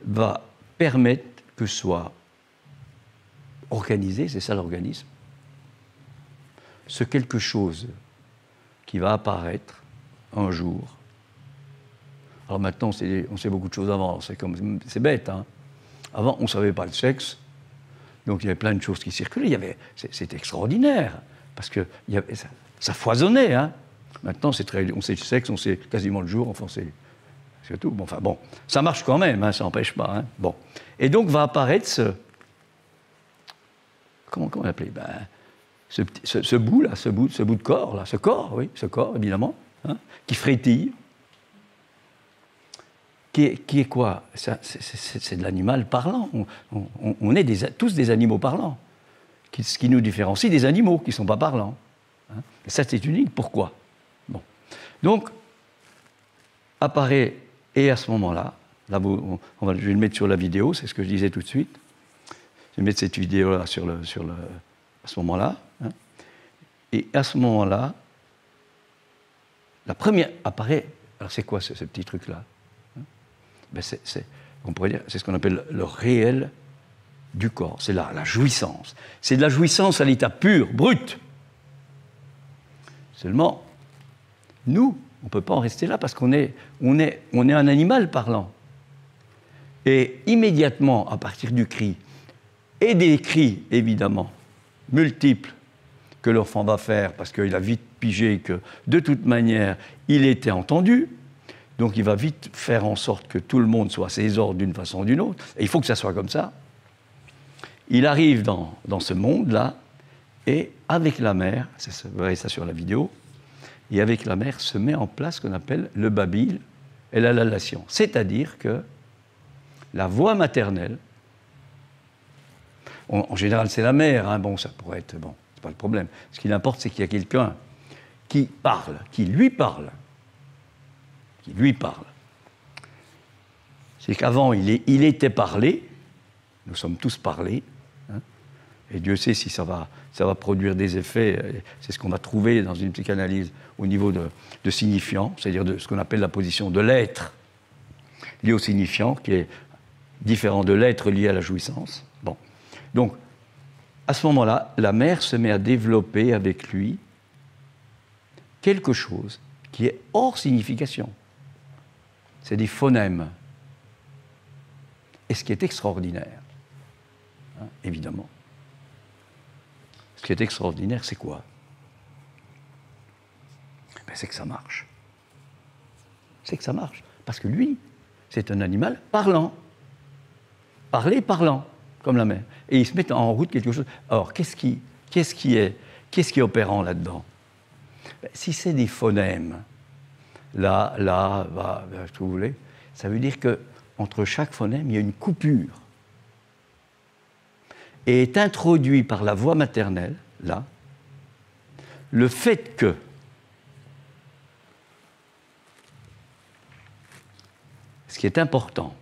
va permettre que soit organisé, c'est ça l'organisme, ce quelque chose qui va apparaître un jour. Alors maintenant, on sait beaucoup de choses avant, c'est bête, hein. Avant, on ne savait pas le sexe, donc il y avait plein de choses qui circulaient, c'est extraordinaire, parce que ça foisonnait, hein. Maintenant, on sait le sexe, on sait quasiment le jour, enfin, c'est tout. Bon, ça marche quand même, hein, ça n'empêche pas. Hein. Bon. Et donc va apparaître comment on l'appelait, ce bout là, ce bout de corps là, ce corps évidemment, hein, qui frétille, qui est quoi? C'est de l'animal parlant. On est tous des animaux parlants, ce qui nous différencie des animaux qui ne sont pas parlants. Hein. Et ça, c'est unique. Pourquoi? Bon. Donc apparaît. Et à ce moment-là, je vais le mettre sur la vidéo, c'est ce que je disais tout de suite. Je vais mettre cette vidéo-là à ce moment-là. Hein. Et à ce moment-là, la première apparaît. Alors c'est quoi ce petit truc-là? On pourrait dire, c'est ce qu'on appelle le réel du corps. C'est la jouissance. C'est de la jouissance à l'état pur, brut. Seulement, nous, on ne peut pas en rester là parce qu'on est un animal parlant. Et immédiatement, à partir du cri, et des cris, évidemment, multiples, que l'enfant va faire parce qu'il a vite pigé que, de toute manière, il était entendu, donc il va vite faire en sorte que tout le monde soit à ses ordres d'une façon ou d'une autre, et il faut que ça soit comme ça. Il arrive dans ce monde-là, et avec la mère, vous verrez ça sur la vidéo, et avec la mère se met en place ce qu'on appelle le babil et la lallation. C'est-à-dire que la voix maternelle, en général c'est la mère, hein, bon ça pourrait être, bon, c'est pas le problème. Ce qui importe c'est qu'il y a quelqu'un qui parle, qui lui parle. C'est qu'avant il était parlé, nous sommes tous parlés, hein, et Dieu sait si ça va produire des effets, c'est ce qu'on va trouver dans une psychanalyse au niveau de signifiant, c'est-à-dire de ce qu'on appelle la position de l'être lié au signifiant, qui est différent de l'être lié à la jouissance. Bon. Donc, à ce moment-là, la mère se met à développer avec lui quelque chose qui est hors signification. C'est des phonèmes. Et ce qui est extraordinaire, hein, évidemment, ce qui est extraordinaire, c'est quoi? C'est que ça marche. C'est que ça marche. Parce que lui, c'est un animal parlant. Parlant, comme la mère. Et il se met en route quelque chose. Alors, qu'est-ce qui est opérant là-dedans? Si c'est des phonèmes, là, ce que vous voulez, ça veut dire qu'entre chaque phonème, il y a une coupure. Et est introduit par la voix maternelle, là, le fait que ce qui est important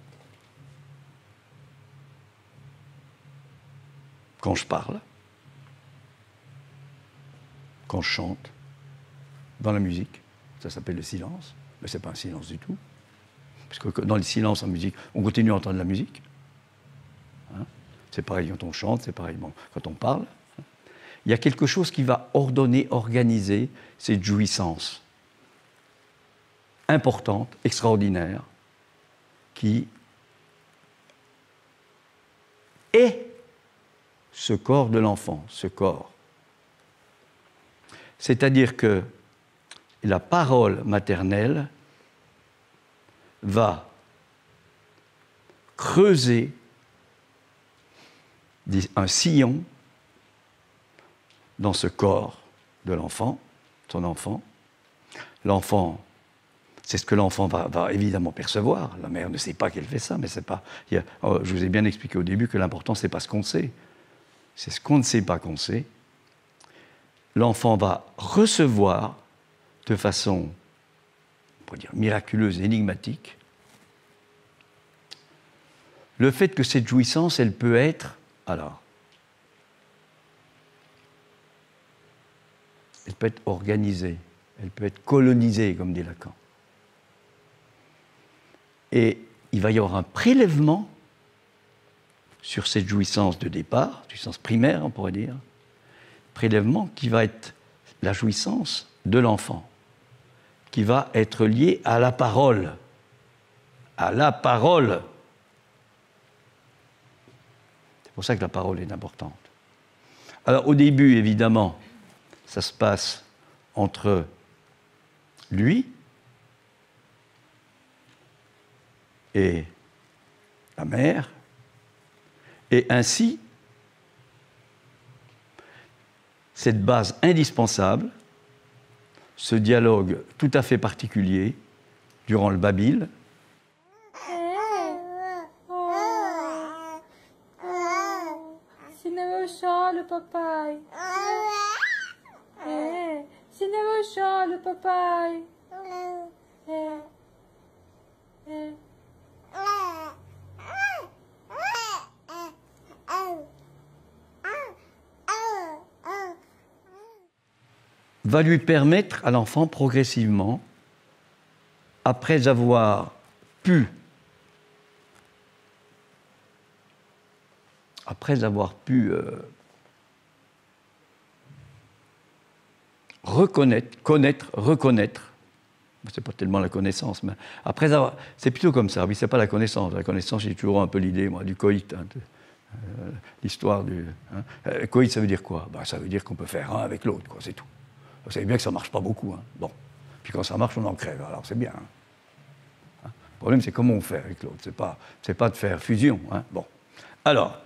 quand je parle, quand je chante, dans la musique, ça s'appelle le silence, mais ce n'est pas un silence du tout, parce que dans le silence en musique, on continue à entendre la musique. Hein, c'est pareil quand on chante, c'est pareil quand on parle. Il y a quelque chose qui va ordonner, organiser cette jouissance importante, extraordinaire, qui est ce corps de l'enfant, ce corps. C'est-à-dire que la parole maternelle va creuser un sillon dans ce corps de l'enfant, son enfant. L'enfant C'est ce que l'enfant va évidemment percevoir. La mère ne sait pas qu'elle fait ça, mais c'est pas. Je vous ai bien expliqué au début que l'important, c'est pas ce qu'on sait. C'est ce qu'on ne sait pas qu'on sait. L'enfant va recevoir de façon, on pourrait dire, miraculeuse, énigmatique, le fait que cette jouissance, elle peut être, alors, elle peut être organisée, elle peut être colonisée, comme dit Lacan. Et il va y avoir un prélèvement sur cette jouissance de départ, jouissance primaire, on pourrait dire, prélèvement qui va être la jouissance de l'enfant, qui va être liée à la parole. À la parole. C'est pour ça que la parole est importante. Alors, au début, évidemment, ça se passe entre lui et la mère, et ainsi, cette base indispensable, ce dialogue tout à fait particulier, durant le babil, le papaye. Le papaye. va lui permettre à l'enfant progressivement, après avoir pu reconnaître, c'est pas tellement la connaissance, mais après avoir, c'est plutôt comme ça, oui, c'est pas la connaissance. La connaissance, j'ai toujours un peu l'idée, moi, du coït, l'histoire du... coït, ça veut dire quoi? Ça veut dire qu'on peut faire un avec l'autre, quoi, c'est tout. Vous savez bien que ça marche pas beaucoup, hein. Bon. Puis quand ça marche, on en crève, alors c'est bien. Le problème, c'est comment on fait avec l'autre, c'est pas de faire fusion, hein. Bon. Alors,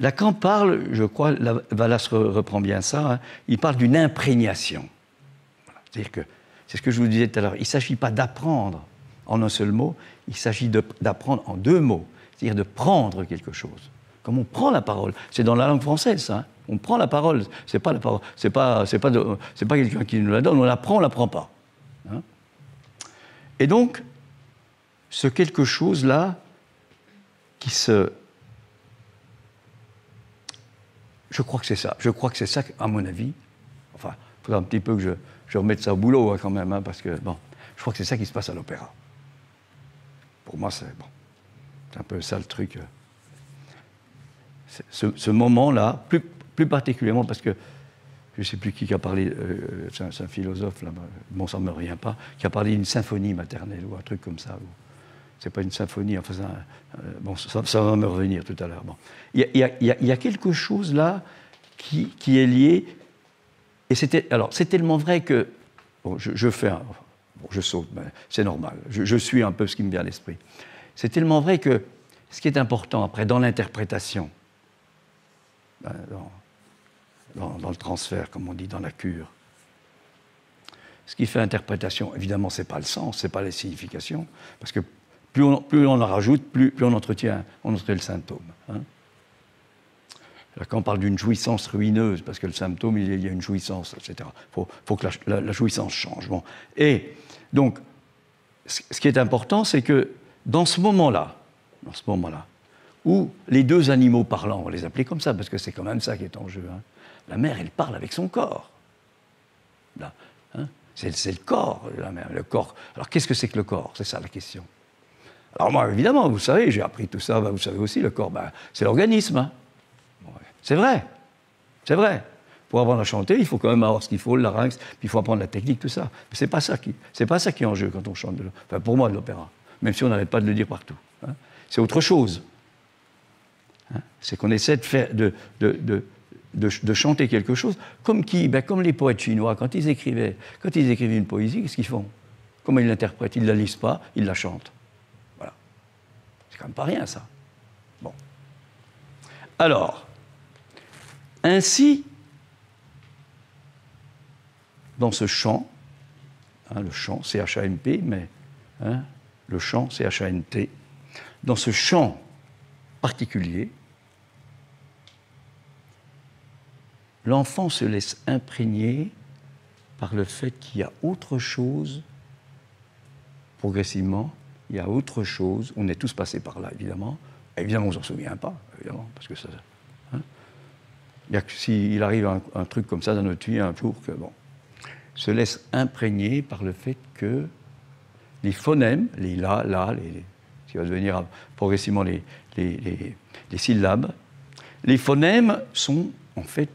Lacan parle, je crois, Vallas reprend bien ça, hein, il parle d'une imprégnation. Voilà. C'est-à-dire que, c'est ce que je vous disais tout à l'heure, il ne s'agit pas d'apprendre en un seul mot, il s'agit d'apprendre en deux mots, c'est-à-dire de prendre quelque chose. Comme on prend la parole, c'est dans la langue française, ça, hein. On prend la parole, c'est pas la parole, c'est pas quelqu'un qui nous la donne, on la prend pas. Hein. Et donc, ce quelque chose-là qui se... Je crois que c'est ça. Je crois que c'est ça, à mon avis. Enfin, il faudra un petit peu que je remette ça au boulot, hein, quand même, hein, parce que, bon, je crois que c'est ça qui se passe à l'opéra. Pour moi, c'est un peu ça le truc. Ce moment-là, plus particulièrement parce que, je ne sais plus qui a parlé, c'est un philosophe, là, bon, ça ne me revient pas, qui a parlé d'une symphonie maternelle, ou un truc comme ça. C'est pas une symphonie, enfin, bon, ça va me revenir tout à l'heure. Bon. Il y a quelque chose là qui est lié, et c'est tellement vrai que, bon, je saute, mais c'est normal, je suis un peu ce qui me vient à l'esprit. C'est tellement vrai que ce qui est important après, dans l'interprétation, dans le transfert, comme on dit, dans la cure, ce qui fait interprétation, évidemment, c'est pas le sens, c'est pas les significations, parce que plus on en rajoute, plus on entretient le symptôme. Hein. Là, quand on parle d'une jouissance ruineuse, parce que le symptôme, il y a une jouissance, etc. Il faut que la jouissance change. Bon. Et donc, ce qui est important, c'est que dans ce moment-là, où les deux animaux parlants, on va les appeler comme ça, parce que c'est quand même ça qui est en jeu, hein, la mère, elle parle avec son corps. Là, hein, c'est le corps, la mère, le corps. Alors, qu'est-ce que c'est que le corps? C'est ça la question. Alors moi, évidemment, vous savez, j'ai appris tout ça, vous savez aussi, le corps, c'est l'organisme. Hein. C'est vrai. Pour apprendre à chanter, il faut quand même avoir ce qu'il faut, le larynx, puis il faut apprendre la technique, tout ça. Mais c'est pas ça qui est en jeu quand on chante, enfin pour moi, de l'opéra, même si on n'arrête pas de le dire partout. Hein. C'est autre chose. Hein. C'est qu'on essaie de faire, de chanter quelque chose, comme les poètes chinois, quand ils écrivaient une poésie, qu'est-ce qu'ils font? Comment ils l'interprètent? Ils ne la lisent pas, ils la chantent. C'est quand même pas rien, ça. Bon. Alors, ainsi, dans ce chant, hein, le chant, C-H-A-M-P, mais hein, le chant, C-H-A-N-T. Dans ce chant particulier, l'enfant se laisse imprégner par le fait qu'il y a autre chose, progressivement, il y a autre chose, on est tous passés par là, évidemment. Évidemment, on ne s'en souvient pas, évidemment, parce que ça... Hein, il y a que s'il arrive un truc comme ça dans notre vie un jour, que bon, se laisse imprégner par le fait que les phonèmes, les la, qui va devenir progressivement les syllabes, les phonèmes sont en fait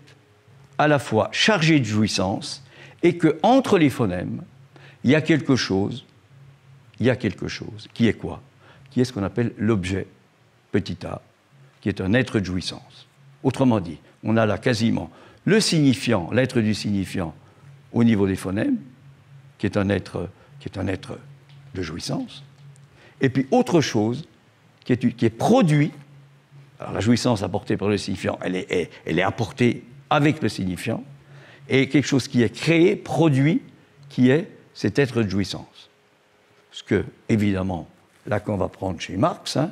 à la fois chargés de jouissance et qu'entre les phonèmes, il y a quelque chose qui est quoi? Qui est ce qu'on appelle l'objet, petit a, qui est un être de jouissance. Autrement dit, on a là quasiment le signifiant, l'être du signifiant au niveau des phonèmes, qui est un être de jouissance, et puis autre chose qui est produit. Alors la jouissance apportée par le signifiant, elle est apportée avec le signifiant, et quelque chose qui est créé, produit, qui est cet être de jouissance. Ce que, évidemment, Lacan va prendre chez Marx, hein,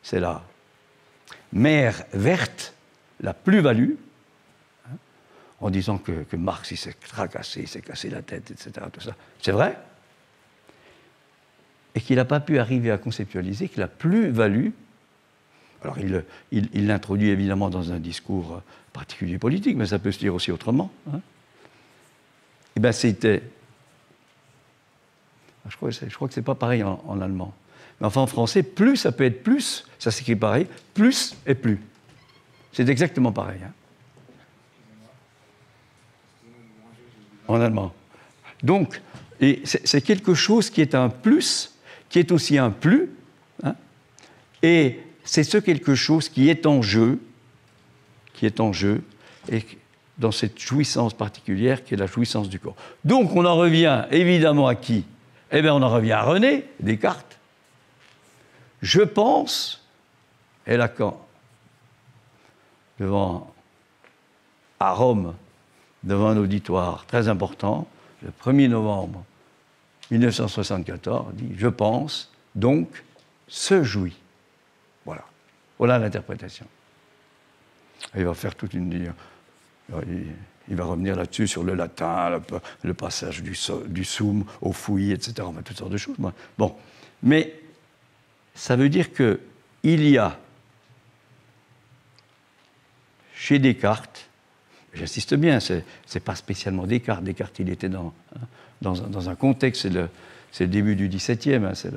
c'est la mer verte, la plus-value, hein, en disant que Marx il s'est tracassé, il s'est cassé la tête, etc. Tout ça. C'est vrai. Et qu'il n'a pas pu arriver à conceptualiser que la plus-value, alors il l'introduit évidemment dans un discours particulier politique, mais ça peut se dire aussi autrement, hein, et bien c'était... Je crois que ce n'est pas pareil en allemand. Mais enfin, en français, plus, ça peut être plus, ça s'écrit pareil, plus et plus. C'est exactement pareil. Hein. En allemand. Donc, et c'est quelque chose qui est un plus, qui est aussi un plus, hein, et c'est ce quelque chose qui est en jeu, et dans cette jouissance particulière qui est la jouissance du corps. Donc, on en revient évidemment à qui? Eh bien, on en revient à René Descartes. Je pense, et Lacan, à Rome, devant un auditoire très important, le 1er novembre 1974, dit « Je pense, donc, se jouit ». Voilà. Voilà l'interprétation. Il va faire toute une... Il va revenir là-dessus sur le latin, le passage du sum au fouillis, etc. Enfin, toutes sortes de choses. Bon. Mais ça veut dire qu'il y a chez Descartes, j'insiste bien, c'est pas spécialement Descartes. Descartes, il était dans un contexte, c'est le début du XVIIe, hein, c'est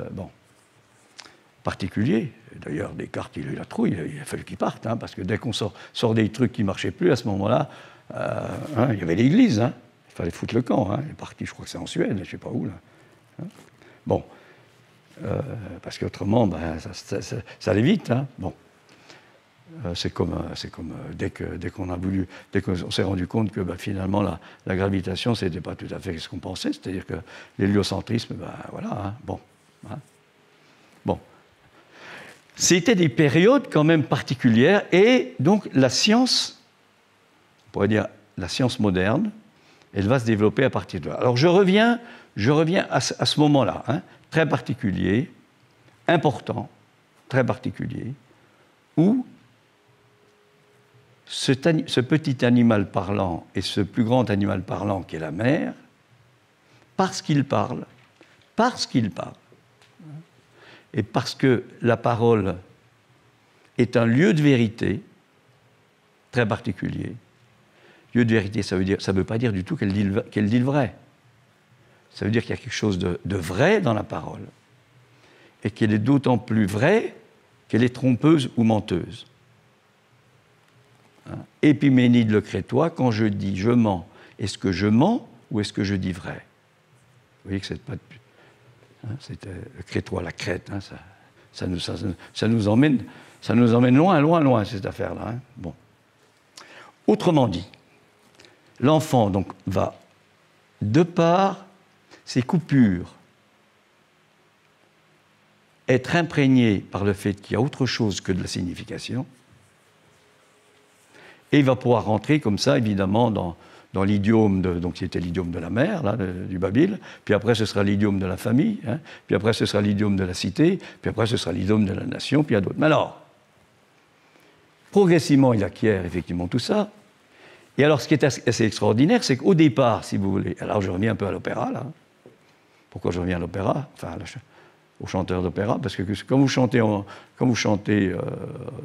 particulier. D'ailleurs, Descartes, il a eu la trouille, il a fallu qu'il parte, hein, parce que dès qu'on sort des trucs qui ne marchaient plus, à ce moment-là, hein, il y avait l'Église, hein, il fallait foutre le camp. Hein, il est parti, je crois que c'est en Suède, je ne sais pas où. Là. Hein. Bon, parce qu'autrement, ben, ça allait vite. Hein. Bon. C'est comme dès qu'on s'est rendu compte que ben, finalement la gravitation, ce n'était pas tout à fait ce qu'on pensait, c'est-à-dire que l'héliocentrisme, ben voilà, hein, bon. Hein. Bon. C'était des périodes quand même particulières, et donc la science, on pourrait dire la science moderne, elle va se développer à partir de là. Alors je reviens à ce moment-là, hein, très particulier, important, très particulier, où ce petit animal parlant et ce plus grand animal parlant qui est la mer, parce qu'il parle, et parce que la parole est un lieu de vérité très particulier. Lieu de vérité, ça ne veut pas dire du tout qu'elle dit le vrai. Ça veut dire qu'il y a quelque chose de vrai dans la parole, et qu'elle est d'autant plus vraie qu'elle est trompeuse ou menteuse. Hein? Épiménide le Crétois, quand je dis je mens, est-ce que je mens ou est-ce que je dis vrai? Vous voyez que c'est pas... C'était le Crétois, la Crète, hein, ça nous emmène loin, cette affaire-là. Hein. Bon. Autrement dit, l'enfant donc va, de par ces coupures, être imprégné par le fait qu'il y a autre chose que de la signification, et il va pouvoir rentrer comme ça, évidemment, dans dans l'idiome, donc qui était l'idiome de la mer, là, du Babil, puis après ce sera l'idiome de la famille, hein, puis après ce sera l'idiome de la cité, puis après ce sera l'idiome de la nation, puis il y a d'autres. Mais alors, progressivement, il acquiert effectivement tout ça. Et alors, ce qui est assez extraordinaire, c'est qu'au départ, si vous voulez, alors je reviens un peu à l'opéra, là. Pourquoi je reviens à l'opéra? Enfin, aux chanteurs d'opéra, parce que quand vous chantez,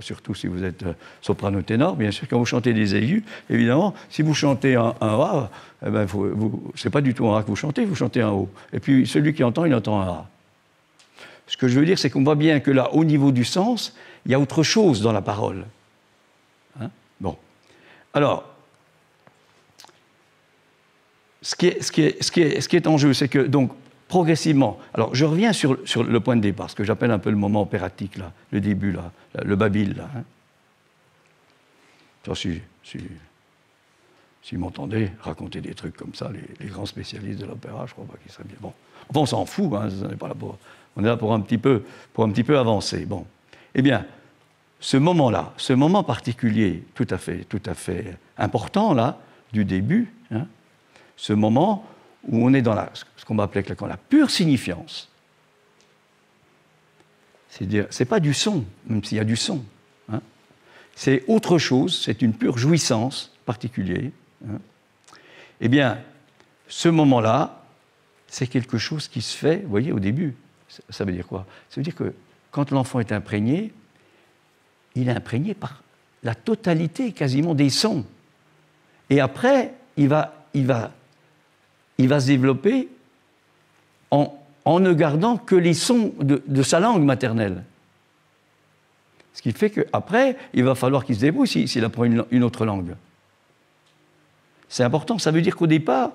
surtout si vous êtes soprano ténor, bien sûr, quand vous chantez des aigus, évidemment, si vous chantez un A, eh ben, c'est pas du tout un A que vous chantez un O. Et puis celui qui entend, il entend un A. Ce que je veux dire, c'est qu'on voit bien que là, au niveau du sens, il y a autre chose dans la parole. Hein? Bon. Alors, ce qui est en jeu, c'est que, donc, progressivement, alors je reviens sur le point de départ, ce que j'appelle un peu le moment opératique, là, le début, là, le Babil, là. Hein. Si vous m'entendez raconter des trucs comme ça, les grands spécialistes de l'opéra, je ne crois pas qu'ils seraient bien. Bon, enfin, on s'en fout, hein, on n'est pas là on est là pour un petit peu avancer. Bon, eh bien, ce moment-là, ce moment particulier, tout à fait important, là, du début, hein, ce moment où on est dans ce qu'on va appeler la pure signifiance. C'est-à-dire, ce n'est pas du son, même s'il y a du son. Hein. C'est autre chose, c'est une pure jouissance particulière. Hein. Eh bien, ce moment-là, c'est quelque chose qui se fait, vous voyez, au début. Ça veut dire quoi? Ça veut dire que quand l'enfant est imprégné, il est imprégné par la totalité quasiment des sons. Et après, il va se développer en ne gardant que les sons de sa langue maternelle. Ce qui fait qu'après, il va falloir qu'il se débrouille s'il apprend une autre langue. C'est important. Ça veut dire qu'au départ,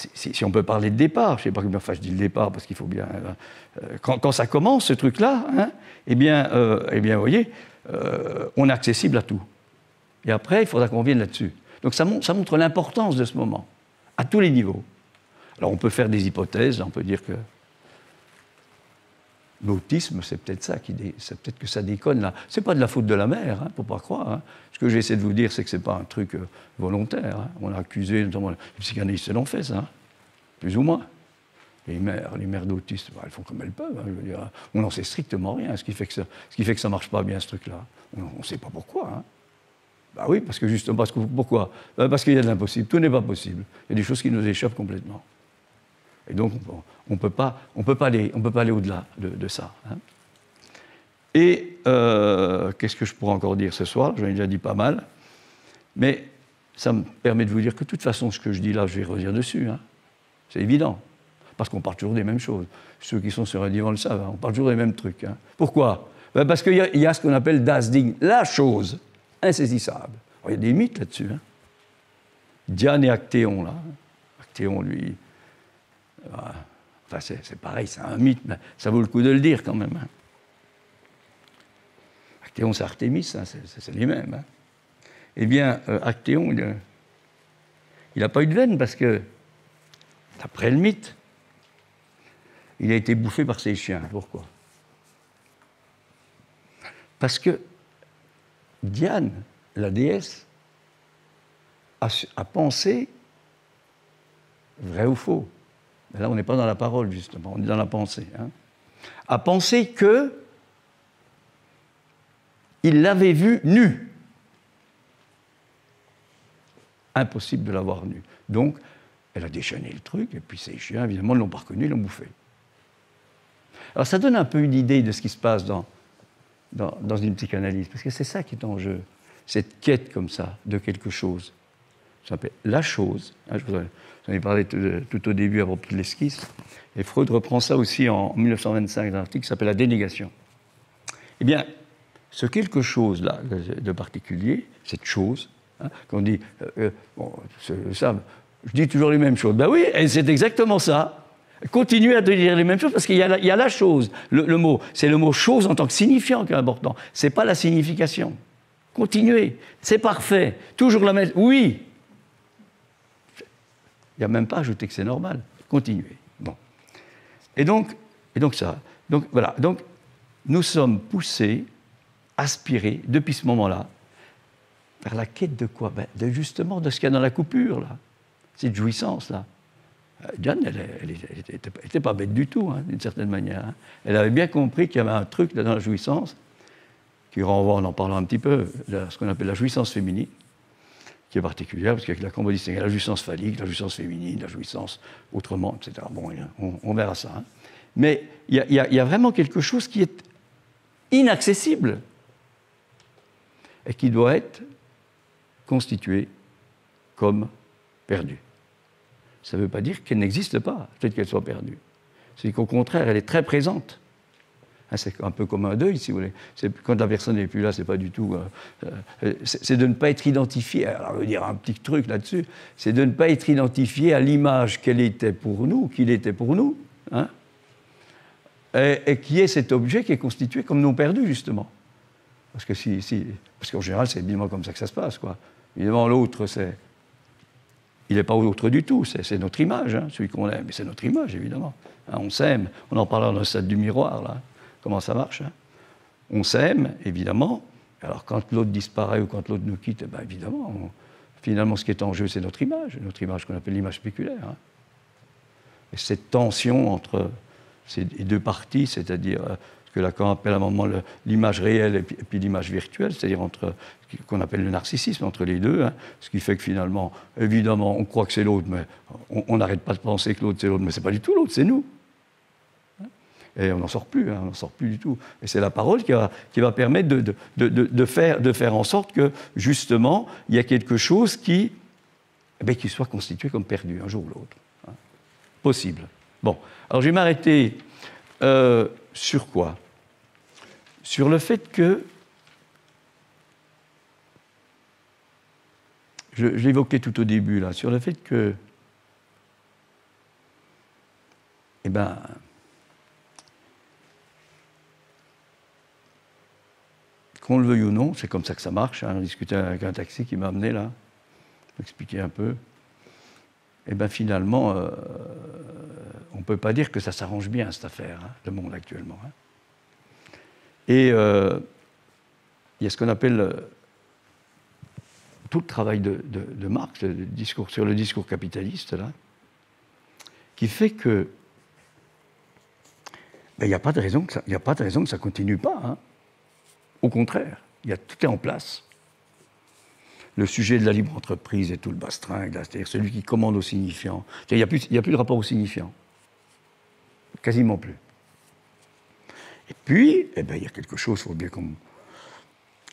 si on peut parler de départ, je ne sais pas combien de fois je dis le départ, parce qu'il faut bien... quand ça commence, ce truc-là, hein, eh bien, vous voyez, on est accessible à tout. Et après, il faudra qu'on revienne là-dessus. Donc ça montre l'importance de ce moment, à tous les niveaux. Alors on peut faire des hypothèses, on peut dire que l'autisme, c'est peut-être ça, c'est peut-être que ça déconne là. C'est pas de la faute de la mère, hein, faut pas croire. Hein. Ce que j'essaie de vous dire, c'est que c'est pas un truc volontaire. Hein. On a accusé, notamment les psychanalystes l'ont fait, ça, hein, plus ou moins. Les mères d'autistes, elles font comme elles peuvent. Hein, je veux dire, on n'en sait strictement rien. Ce qui fait que ça marche pas bien, ce truc-là. On ne sait pas pourquoi. Hein. Bah oui, parce que justement, pourquoi? Parce qu'il y a de l'impossible. Tout n'est pas possible. Il y a des choses qui nous échappent complètement. Et donc, on peut pas aller au-delà de ça. Hein. Et qu'est-ce que je pourrais encore dire ce soir? J'en ai déjà dit pas mal. Mais ça me permet de vous dire que de toute façon, ce que je dis là, je vais revenir dessus. Hein. C'est évident. Parce qu'on parle toujours des mêmes choses. Ceux qui sont sur un divan le savent. Hein. On parle toujours des mêmes trucs. Hein. Pourquoi? Parce qu'il y a ce qu'on appelle das Ding, la chose insaisissable. Alors, il y a des mythes là-dessus. Hein. Diane et Actéon, là. Actéon, lui... Enfin, c'est pareil, c'est un mythe, mais ça vaut le coup de le dire quand même. Hein. Actéon, c'est Artémis, hein, c'est les mêmes. Hein. Eh bien, Actéon, il n'a pas eu de veine parce que, d'après le mythe, il a été bouffé par ses chiens. Pourquoi? Parce que Diane, la déesse, a pensé, vrai ou faux, mais là on n'est pas dans la parole justement, on est dans la pensée, hein, a pensé qu'il l'avait vue nue. Impossible de l'avoir nue. Donc, elle a déchaîné le truc, et puis ses chiens, évidemment, ne l'ont pas reconnu, l'ont bouffé. Alors ça donne un peu une idée de ce qui se passe dans une psychanalyse, parce que c'est ça qui est en jeu, cette quête comme ça de quelque chose. Ça s'appelle la chose. Hein, je vous en ai parlé tout au début à propos de l'esquisse, et Freud reprend ça aussi en 1925 dans un article qui s'appelle La dénégation. Eh bien, ce quelque chose-là de particulier, cette chose, hein, qu'on dit, ça, je dis toujours les mêmes choses. Ben oui, et c'est exactement ça. Continuez à dire les mêmes choses parce qu'il y a la chose. Le mot, c'est le mot chose en tant que signifiant qui est important. C'est pas la signification. Continuez. C'est parfait. Toujours la même. Oui. Il n'y a même pas à ajouter que c'est normal. Continuez. Bon. Et donc ça. Donc voilà. Donc nous sommes poussés, aspirés depuis ce moment-là. vers la quête de quoi? Justement de ce qu'il y a dans la coupure, là. Cette jouissance-là. Diane, elle n'était pas bête du tout, hein, d'une certaine manière. Hein. Elle avait bien compris qu'il y avait un truc là, dans la jouissance qui renvoie, en en parlant un petit peu, à ce qu'on appelle la jouissance féminine, qui est particulière, parce qu'avec la on va distinguer la jouissance phallique, la jouissance féminine, la jouissance autrement, etc. Bon, on verra ça. Hein. Mais il y a vraiment quelque chose qui est inaccessible et qui doit être constitué comme perdu. Ça ne veut pas dire qu'elle n'existe pas, peut-être qu'elle soit perdue. C'est qu'au contraire, elle est très présente. C'est un peu comme un deuil, si vous voulez. Quand la personne n'est plus là, c'est pas du tout... c'est de ne pas être identifié. Alors, je veux dire un petit truc là-dessus. C'est de ne pas être identifié à l'image qu'elle était pour nous, qu'il était pour nous, hein, et qui est cet objet qui est constitué comme non perdu, justement. Parce qu'en général, c'est évidemment comme ça que ça se passe, quoi. Évidemment, l'autre, il n'est pas autre du tout, c'est notre image, hein, celui qu'on aime, mais c'est notre image, évidemment. Hein, on s'aime, on en parlera dans le stade du miroir, là, comment ça marche. Hein. On s'aime, évidemment, alors quand l'autre disparaît ou quand l'autre nous quitte, eh bien, évidemment, finalement, ce qui est en jeu, c'est notre image qu'on appelle l'image spéculaire. Hein. Et cette tension entre ces deux parties, c'est-à-dire ce que Lacan appelle à un moment l'image réelle et puis l'image virtuelle, c'est-à-dire entre ce qu'on appelle le narcissisme, entre les deux, hein, ce qui fait que finalement, évidemment, on croit que c'est l'autre, mais on n'arrête pas de penser que l'autre c'est l'autre, mais c'est pas du tout l'autre, c'est nous. Et on n'en sort plus, hein, on n'en sort plus du tout. Et c'est la parole qui va permettre de faire en sorte que, justement, il y a quelque chose qui soit constitué comme perdu, un jour ou l'autre. Hein. Possible. Bon, alors je vais m'arrêter sur quoi? Sur le fait que, je l'évoquais tout au début, là, sur le fait que, qu'on le veuille ou non, c'est comme ça que ça marche. Hein. On discutait avec un taxi qui m'a amené là, m'expliquer un peu. Finalement, on ne peut pas dire que ça s'arrange bien, cette affaire, hein, le monde actuellement. Hein. Et il y a ce qu'on appelle tout le travail de Marx, sur le discours capitaliste, là, qui fait que il n'y a pas de raison que ça ne continue pas. Hein. Au contraire, tout est en place. Le sujet de la libre entreprise est tout le bastringue, c'est-à-dire celui qui commande au signifiant. Il n'y a plus de rapport au signifiant. Quasiment plus. Et puis, il y a quelque chose, il faut bien qu'on...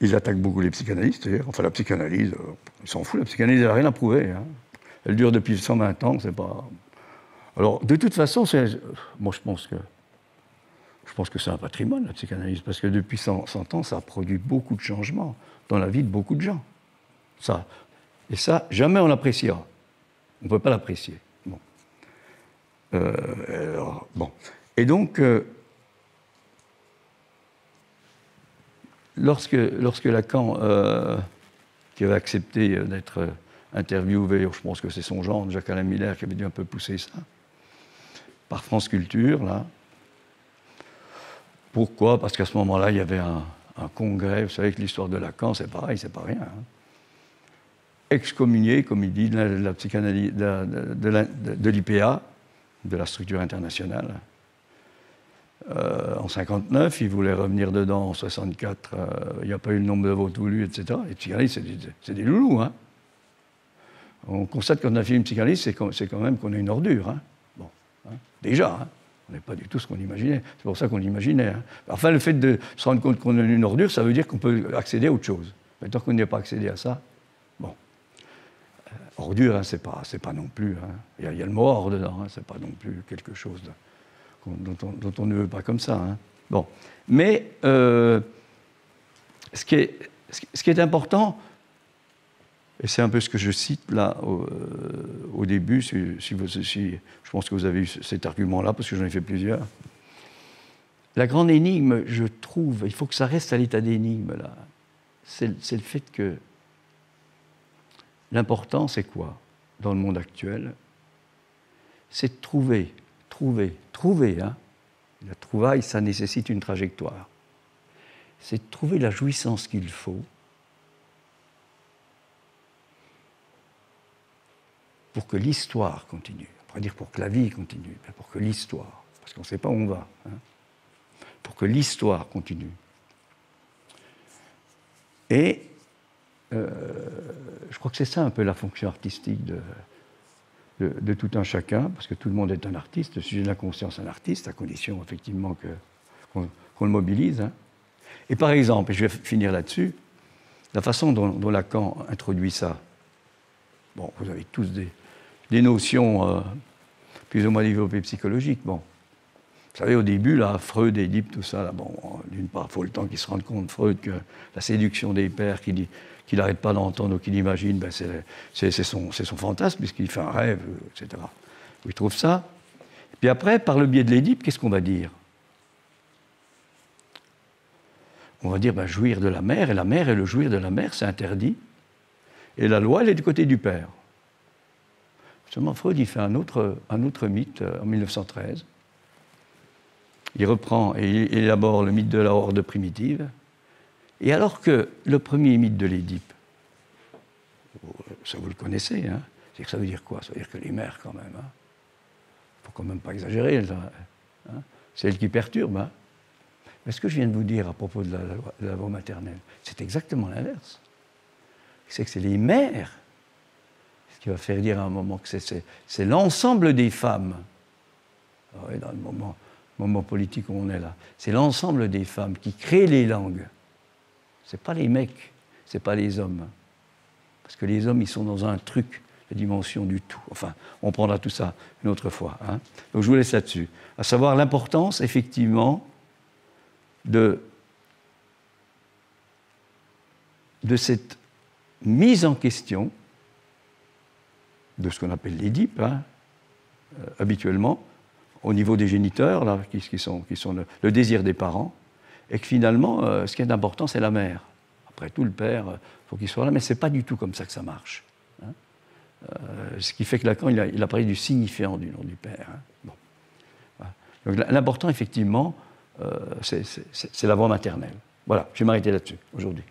Ils attaquent beaucoup les psychanalystes, d'ailleurs. Enfin, la psychanalyse, ils s'en foutent, la psychanalyse, elle n'a rien à prouver. Hein. Elle dure depuis 120 ans, c'est pas... Alors, de toute façon, moi, je pense que c'est un patrimoine, la psychanalyse, parce que depuis 100 ans, ça a produit beaucoup de changements dans la vie de beaucoup de gens. Et ça, jamais on l'appréciera. On ne peut pas l'apprécier. Bon. Et donc, lorsque Lacan, qui avait accepté d'être interviewé, je pense que c'est son gendre, Jacques-Alain Miller, qui avait dû un peu pousser ça, par France Culture, là. Pourquoi? Parce qu'à ce moment-là, il y avait un congrès. Vous savez que l'histoire de Lacan, c'est pareil, c'est pas rien. Hein. Excommunié, comme il dit, de la psychanalyse, de l'IPA, de la structure internationale. En 59, il voulait revenir dedans. En 64, il n'y a pas eu le nombre de votes voulus, etc. Les psychanalystes, c'est des loulous. Hein. On constate quand on a fait une psychanalyse, c'est quand même qu'on est une ordure. Hein. Bon, hein. Déjà. Hein. On n'est pas du tout ce qu'on imaginait. C'est pour ça qu'on l'imaginait. Hein. Enfin, le fait de se rendre compte qu'on est une ordure, ça veut dire qu'on peut accéder à autre chose. Mais tant qu'on n'y a pas accédé à ça, bon. Ordure, hein, c'est pas non plus... Hein. Il y a le mot hors dedans, hein, c'est pas non plus quelque chose dont on ne veut pas comme ça. Hein. Bon. Mais ce qui est important, et c'est un peu ce que je cite là au début, je pense que vous avez eu cet argument-là, parce que j'en ai fait plusieurs. La grande énigme, je trouve, il faut que ça reste à l'état d'énigme, là. C'est le fait que l'important, c'est quoi dans le monde actuel? C'est de trouver. Hein. La trouvaille, ça nécessite une trajectoire. C'est de trouver la jouissance qu'il faut pour que l'histoire continue. On pourrait dire pour que la vie continue, mais pour que l'histoire, parce qu'on ne sait pas où on va, hein, pour que l'histoire continue. Et je crois que c'est ça un peu la fonction artistique de tout un chacun, parce que tout le monde est un artiste, le sujet de la conscience est un artiste, à condition effectivement qu'on le mobilise. Hein. Et par exemple, et je vais finir là-dessus, la façon dont Lacan introduit ça, bon, vous avez tous des notions plus ou moins développées psychologiques, bon. Vous savez, au début, là, Freud, Édipe, tout ça, là, bon, d'une part, il faut le temps qu'il se rende compte, Freud, que la séduction des pères qu'il n'arrête pas d'entendre ou qu'il imagine, ben c'est son fantasme, puisqu'il fait un rêve, etc. Il trouve ça. Et puis après, par le biais de l'Édipe, qu'est-ce qu'on va dire? On va dire, ben, jouir de la mère, et le jouir de la mère, c'est interdit. Et la loi, elle est du côté du père. Seulement, Freud, il fait un autre mythe en 1913. Il reprend et il élabore le mythe de la horde primitive. Et alors que le premier mythe de l'Édipe, ça vous le connaissez, hein, c'est que ça veut dire quoi? Ça veut dire que les mères, quand même, il ne faut quand même pas exagérer, hein, c'est elles qui perturbent. Hein. Mais ce que je viens de vous dire à propos de la loi maternelle, c'est exactement l'inverse. C'est que c'est les mères, ce qui va faire dire à un moment que c'est l'ensemble des femmes. Alors, dans le moment politique où on est là, c'est l'ensemble des femmes qui créent les langues. Ce n'est pas les mecs, ce n'est pas les hommes. Parce que les hommes, ils sont dans un truc, la dimension du tout. Enfin, on prendra tout ça une autre fois. Hein. Donc je vous laisse là-dessus. À savoir l'importance, effectivement, de cette mise en question de ce qu'on appelle l'Édipe, hein, habituellement, au niveau des géniteurs, là, qui sont le désir des parents, et que finalement, ce qui est important, c'est la mère. Après tout, le père, il faut qu'il soit là, mais ce n'est pas du tout comme ça que ça marche. Hein. Ce qui fait que Lacan, il a parlé du signifiant du nom du père. Hein. Bon. Voilà. Donc l'important, effectivement, c'est la voix maternelle. Voilà, je vais m'arrêter là-dessus, aujourd'hui.